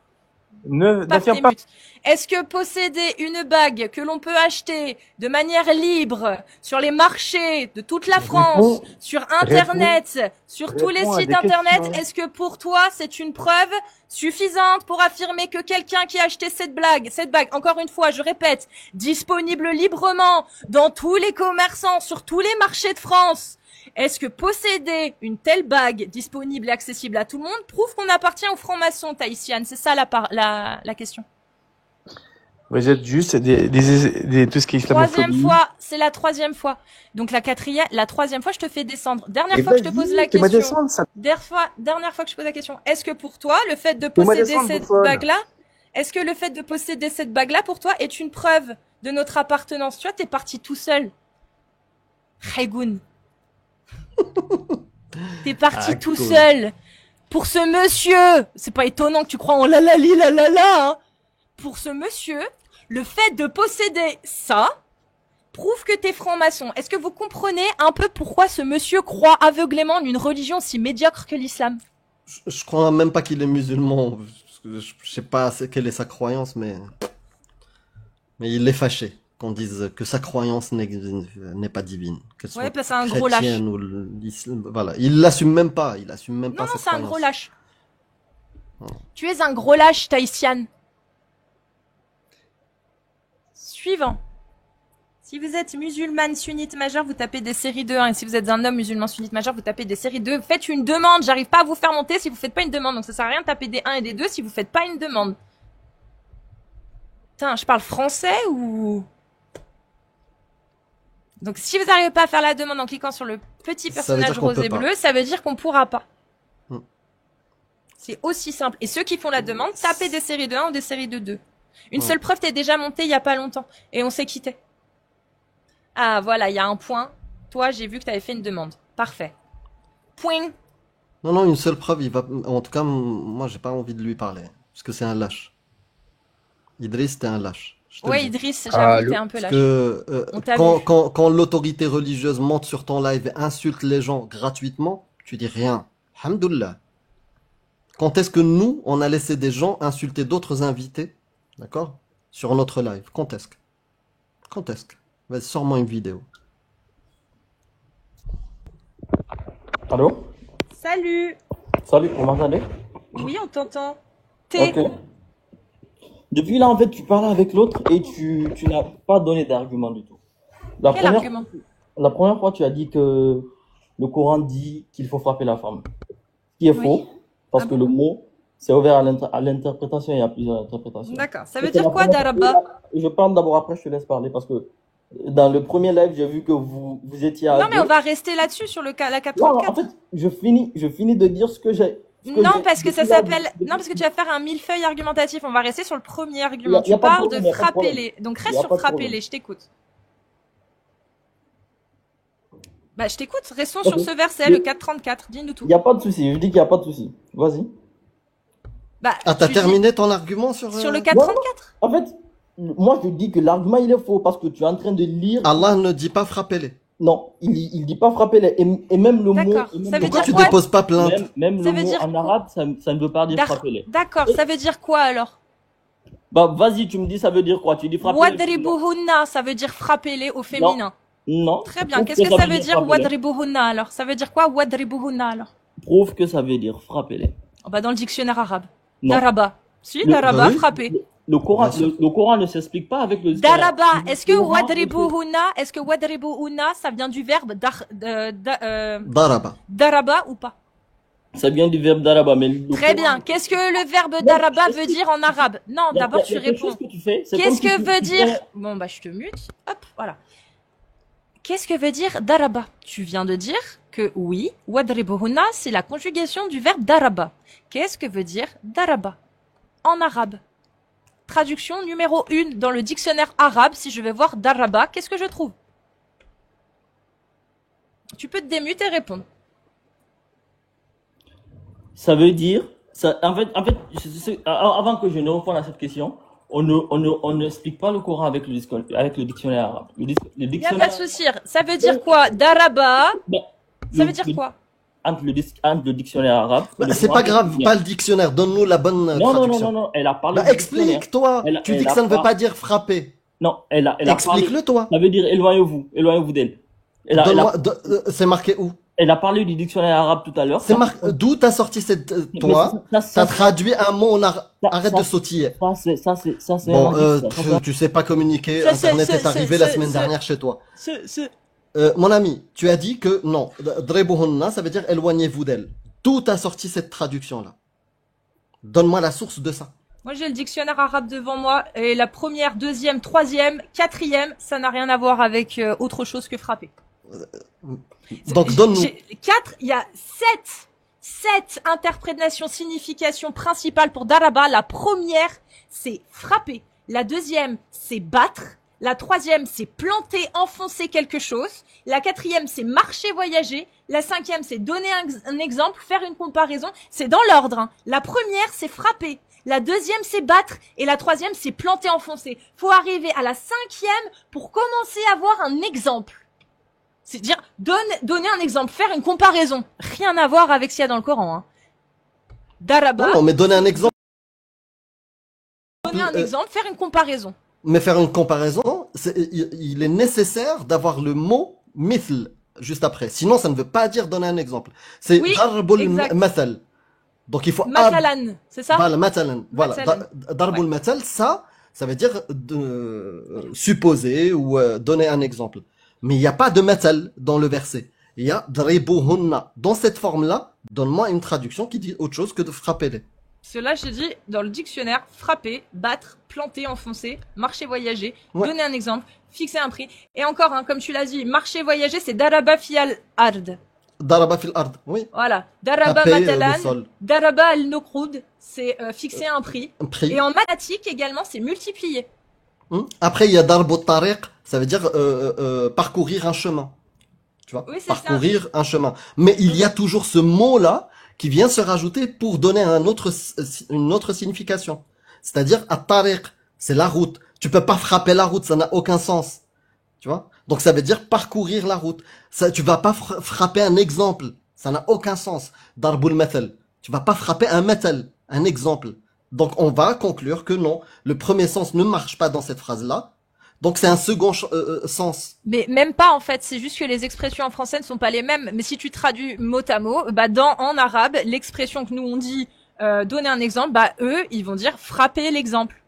Paf, N'affirme t'es pas. mute. Est-ce que posséder une bague que l'on peut acheter de manière libre sur les marchés de toute la France, sur Internet, sur tous les réponds à sites des Internet, questions. est-ce que pour toi c'est une preuve suffisante pour affirmer que quelqu'un qui a acheté cette bague, encore une fois, je répète, disponible librement dans tous les commerçants, sur tous les marchés de France, est-ce que posséder une telle bague disponible et accessible à tout le monde prouve qu'on appartient aux francs-maçons, Taïsiane? C'est ça la question. Vous êtes juste tout ce qui est Troisième islamophobie. fois, c'est la troisième fois. Donc la troisième fois, je te fais descendre. Dernière Et fois que je te vas-y, pose la fais-moi question. descendre, ça. Dernière fois que je pose la question. Est-ce que pour toi, le fait de Fais-moi posséder descendre, cette bouffonne. bague-là, est-ce que le fait de posséder cette bague-là, pour toi, est une preuve de notre appartenance? Tu vois, t'es parti tout seul. Regoun. T'es parti Ah, tout cool. seul. Pour ce monsieur, c'est pas étonnant que tu crois en la la li la la la, hein. Pour ce monsieur, le fait de posséder ça prouve que t'es franc-maçon. Est-ce que vous comprenez un peu pourquoi ce monsieur croit aveuglément en une religion aussi médiocre que l'islam? Je crois même pas qu'il est musulman. Je sais pas quelle est sa croyance, mais il est fâché qu'on dise que sa croyance n'est pas divine. Qu'elle soit Ouais, parce que c'est un gros lâche. chrétienne ou l'islam. Voilà, il l'assume même pas. Il assume même pas Non, non, cette c'est un croyance. gros lâche. Ouais. Tu es un gros lâche, Taïsiane. Suivant. Si vous êtes musulmane sunnite majeure, vous tapez des séries de 1. Et si vous êtes un homme musulman sunnite majeur, vous tapez des séries 2. Faites une demande. J'arrive pas à vous faire monter si vous faites pas une demande. Donc ça sert à rien de taper des 1 et des 2 si vous faites pas une demande. Putain, je parle français ou... Donc si vous n'arrivez pas à faire la demande en cliquant sur le petit Ça veut dire personnage qu'on rose peut et pas. bleu, ça veut dire qu'on pourra pas. Hmm. C'est aussi simple. Et ceux qui font la demande, tapez des séries de 1 ou des séries de 2. Une Ouais. seule preuve, t'es déjà monté il y a pas longtemps. Et on s'est quitté. Ah, voilà, il y a un point. Toi, j'ai vu que t'avais fait une demande. Parfait. Point. Non, une seule preuve, il va. En tout cas, moi, j'ai pas envie de lui parler. Parce que c'est un lâche. Idriss, c'était un lâche. Je te le Ouais, dis. Idriss, j'avoue, Allô t'es un peu Parce lâche. que On t'a quand, vu. quand l'autorité religieuse monte sur ton live et insulte les gens gratuitement, tu dis rien. Alhamdoulilah. Quand est-ce que nous, on a laissé des gens insulter d'autres invités, d'accord, sur notre live? Quand est-ce que? Quand est-ce que? Vas-y, sors-moi une vidéo. Allô? Salut. Salut, vous m'entendez? Oui, on t'entend. T'es. Ok. Depuis là, en fait, tu parlais avec l'autre et tu n'as pas donné d'argument du tout. Quel argument? La première fois, tu as dit que le Coran dit qu'il faut frapper la femme. Ce qui est Oui. faux, parce Ah que bon? le mot, c'est ouvert à l'interprétation, il y a plusieurs interprétations. D'accord. Ça veut C'était dire la quoi, première fois. Daraba? Je parle d'abord, après je te laisse parler, parce que dans le premier live, j'ai vu que vous étiez à Non, mais deux. on va rester là-dessus, sur la Non, en 434. fait, je finis de dire ce que j'ai. Non, parce que ça s'appelle. Non, parce que tu vas faire un millefeuille argumentatif. On va rester sur le premier argument. Y a Tu pas de parles problème, de y a pas de frapper problème. les. Donc Y reste a sur pas de frapper problème. les. Je t'écoute. Bah, je t'écoute. Restons Ok. sur ce verset, le 434. Dis-nous tout. Il n'y a pas de souci, je dis qu'il n'y a pas de souci. Vas-y. Bah, Ah, t'as tu dis terminé ton argument sur... sur le Non, 434. en fait, moi je dis que l'argument il est faux parce que tu es en train de lire. Allah ne dit pas frappez-les. Non, il dit pas frapper les. Et même le mot. D'accord. et même Ça le veut Pourquoi dire tu quoi? déposes pas plainte? même Ça le veut mot dire en quoi? arabe, ça ne veut pas dire frapper les. D'accord. Ça veut dire quoi alors? Bah vas-y, tu me dis ça veut dire quoi? Tu dis frapper les. Wadribuhunna, ça veut dire frapper-les au féminin. Non. Très bien. Prouve Qu'est-ce que ça veut dire frapper les. wadribuhunna alors? Ça veut dire quoi wadribuhunna alors? Prouve que ça veut dire frapper les. Oh, bah, dans le dictionnaire arabe. Non. Daraba. Si, Le- daraba, bah oui. frapper. Le Coran, Bien sûr. le Coran ne s'explique pas avec le. Daraba. Est-ce que Le Coran, wadribuhunna, ça vient du verbe Daraba. daraba ou pas? Ça vient du verbe daraba, mais le Très Coran- bien. Qu'est-ce que le verbe daraba veut dire en arabe? Non, Il y a- d'abord il y tu a quelque chose réponds. que tu fais, c'est Qu'est-ce comme si que tu- veut tu dire? fais- Bon, bah, je te mute. Hop, voilà. Qu'est-ce que veut dire daraba? Tu viens de dire que oui, wadribuhunna, c'est la conjugation du verbe daraba. Qu'est-ce que veut dire daraba? En arabe. Traduction numéro 1 dans le dictionnaire arabe, si je vais voir daraba, qu'est-ce que je trouve? Tu peux te démuter et répondre. Ça veut dire, en fait, avant que je ne réponde à cette question, on n'explique pas le Coran avec le dictionnaire arabe. Le Il n'y a dictionnaire, pas de souci. Ça veut dire quoi? Daraba, ben, ça veut dire quoi? entre le dictionnaire arabe. et Bah, le c'est Coran, pas grave, pas le dictionnaire. Donne-nous la bonne Non, traduction. non, elle a parlé Bah, du dictionnaire. explique-toi. Elle a- Tu elle dis que a ça ne veut pas- pas dire frapper. Non, elle a parlé. Explique-le, toi. Ça veut dire éloignez-vous d'elle. Donne-moi, c'est marqué où? Elle a parlé du dictionnaire arabe tout à l'heure. C'est marqué, d'où t'as sorti cette, toi? T'as traduit un mot en arabe. Arrête de sautiller. Ça, c'est Bon, un indice, ça. tu sais pas communiquer. Ça, Internet c'est- est arrivé la c'est- semaine c'est- dernière chez toi. C'est- Mon ami, tu as dit que non, Drebuhunna, ça veut dire éloignez-vous d'elle. D'où t'as sorti cette traduction-là? Donne-moi la source de ça. Moi, j'ai le dictionnaire arabe devant moi et la première, deuxième, troisième, quatrième, ça n'a rien à voir avec autre chose que frapper. Donc donne-nous. Quatre, il y a sept interprétations, significations principales pour daraba. La première, c'est frapper. La deuxième, c'est battre. La troisième, c'est planter, enfoncer quelque chose. La quatrième, c'est marcher, voyager. La cinquième, c'est donner un exemple, faire une comparaison. C'est dans l'ordre, hein. La première, c'est frapper. La deuxième, c'est battre. Et la troisième, c'est planter, enfoncer. Faut arriver à la cinquième pour commencer à avoir un exemple. C'est dire, donner un exemple, faire une comparaison. Rien à voir avec ce qu'il y a dans le Coran, hein. Daraba, Non, mais donner un exemple. donner un exemple, faire une comparaison. Mais faire une comparaison, il est nécessaire d'avoir le mot mithl juste après. Sinon, ça ne veut pas dire donner un exemple. C'est Oui, darbul exact. mathal. Donc il faut Matalan, c'est ça? Voilà, matalan. Voilà, Matalan. darbul mathal, ça veut dire supposer ou donner un exemple. Mais il n'y a pas de mathal dans le verset. Il y a dribuhunna. Dans cette forme-là, donne-moi une traduction qui dit autre chose que de frapper les. Cela, j'ai dit dans le dictionnaire, frapper, battre, planter, enfoncer, marcher, voyager, Ouais. donner un exemple, fixer un prix. Et encore, hein, comme tu l'as dit, marcher, voyager, c'est daraba fial ard. Daraba fil ard, oui. Voilà. Daraba Taper, le matalan, sol. daraba al noqoud, c'est fixer un prix. Un prix. Et en mathématiques également, c'est multiplier. Après, il y a darbu tariq, ça veut dire parcourir un chemin. Tu vois, Oui, c'est parcourir un chemin. Mais il y a toujours ce mot-là qui vient se rajouter pour donner une autre signification. C'est-à-dire, at-tariq, c'est la route. Tu peux pas frapper la route, ça n'a aucun sens. Tu vois? Donc ça veut dire parcourir la route. Ça, tu vas pas frapper un exemple. Ça n'a aucun sens. Darbul mathal. Tu vas pas frapper un mathal, un exemple. Donc on va conclure que non, le premier sens ne marche pas dans cette phrase-là. Donc c'est un second sens. Mais même pas en fait, c'est juste que les expressions en français ne sont pas les mêmes. Mais si tu traduis mot à mot, bah en arabe, l'expression que nous on dit donner un exemple, bah eux ils vont dire frapper l'exemple.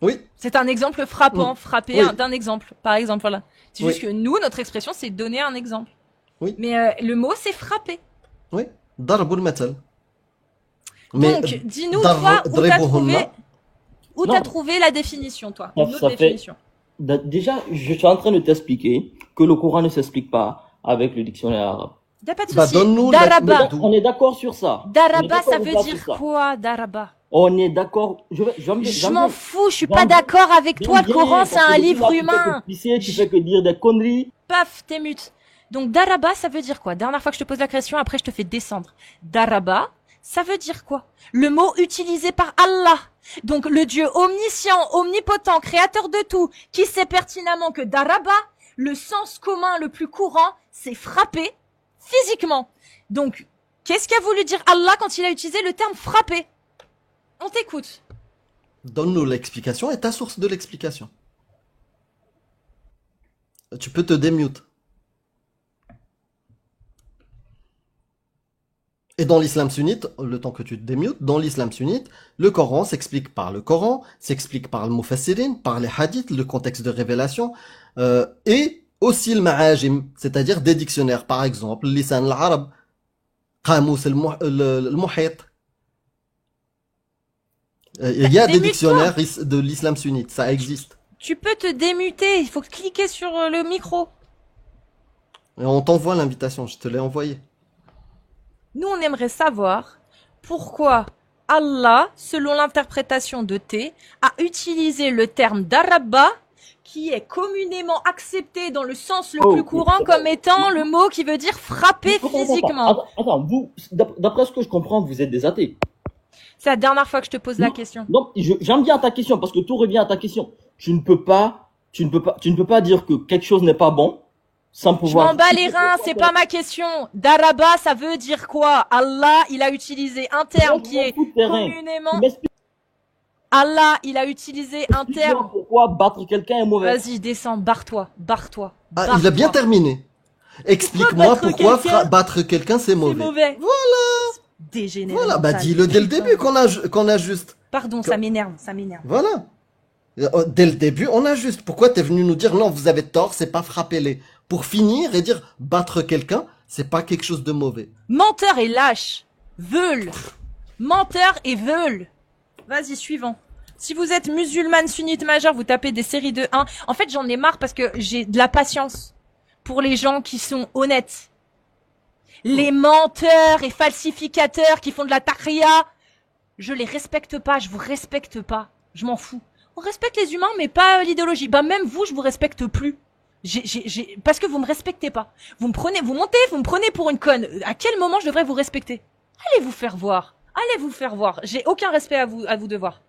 Oui. C'est un exemple frappant, frapper Oui. d'un exemple, par exemple voilà. C'est Oui. juste que nous notre expression c'est donner un exemple. Oui. Mais le mot c'est frapper. Oui. Darbul mathal. Donc dis-nous toi où t'as trouvé la définition toi, une autre définition. Déjà, je suis en train de t'expliquer que le Coran ne s'explique pas avec le dictionnaire arabe. Y a pas de Bah, souci. donne-nous Daraba. On est d'accord sur ça. Daraba, ça veut dire quoi, Daraba? On est d'accord. Je m'en fous, je suis pas d'accord avec toi. Le Coran, c'est un livre humain. Tu fais que dire des conneries. Paf, t'es mute. Donc, Daraba, ça veut dire quoi? Dernière fois que je te pose la question, après je te fais descendre. Daraba, ça veut dire quoi? Le mot utilisé par Allah. Donc, le Dieu omniscient, omnipotent, créateur de tout, qui sait pertinemment que Daraba, le sens commun le plus courant, c'est frapper physiquement. Donc, qu'est-ce qu'a voulu dire Allah quand il a utilisé le terme frapper? On t'écoute. Donne-nous l'explication et ta source de l'explication. Tu peux te démute. Et dans l'islam sunnite, le temps que tu te démutes, dans l'islam sunnite, le Coran s'explique par le Coran, s'explique par le Mufassirin, par les hadiths, le contexte de révélation, et aussi le ma'ajim, c'est-à-dire des dictionnaires, par exemple, Lisan al-Arab, Qamus al-Muhit. Il y a des dictionnaires de l'islam sunnite, ça existe. Tu peux te démuter, il faut cliquer sur le micro. Et on t'envoie l'invitation, je te l'ai envoyé. Nous, on aimerait savoir pourquoi Allah, selon l'interprétation de T, a utilisé le terme daraba, qui est communément accepté dans le sens le plus courant comme étant le mot qui veut dire frapper physiquement. Attends, vous, d'après ce que je comprends, vous êtes des athées. C'est la dernière fois que je te pose la question. Donc, j'aime bien ta question parce que tout revient à ta question. Tu ne peux pas dire que quelque chose n'est pas bon sans pouvoir. Je m'en bats les reins, c'est pas ma question. Daraba, ça veut dire quoi? Allah, il a utilisé un terme qui est communément. Allah, il a utilisé un terme. Pourquoi battre quelqu'un est mauvais? Vas-y, descends, barre-toi. Ah, il a bien terminé. Explique-moi pourquoi battre quelqu'un c'est mauvais. C'est mauvais. Voilà. Dégénéré. Voilà, bah dis-le dès le début qu'on a juste. Pardon, ça m'énerve. Voilà. Dès le début, on a juste. Pourquoi t'es venu nous dire non, vous avez tort, c'est pas frapper-les. Pour finir et dire battre quelqu'un, c'est pas quelque chose de mauvais. Menteur et lâche. Veule. Menteur et veule. Vas-y, suivant. Si vous êtes musulmane sunnite majeure, vous tapez des séries de 1. En fait, j'en ai marre parce que j'ai de la patience pour les gens qui sont honnêtes. Les menteurs et falsificateurs qui font de la taqriya, je les respecte pas, je vous respecte pas. Je m'en fous. On respecte les humains, mais pas l'idéologie. Bah, même vous, je vous respecte plus. Parce que vous me respectez pas. Vous me prenez pour une conne. À quel moment je devrais vous respecter? Allez vous faire voir. J'ai aucun respect à vous devoir.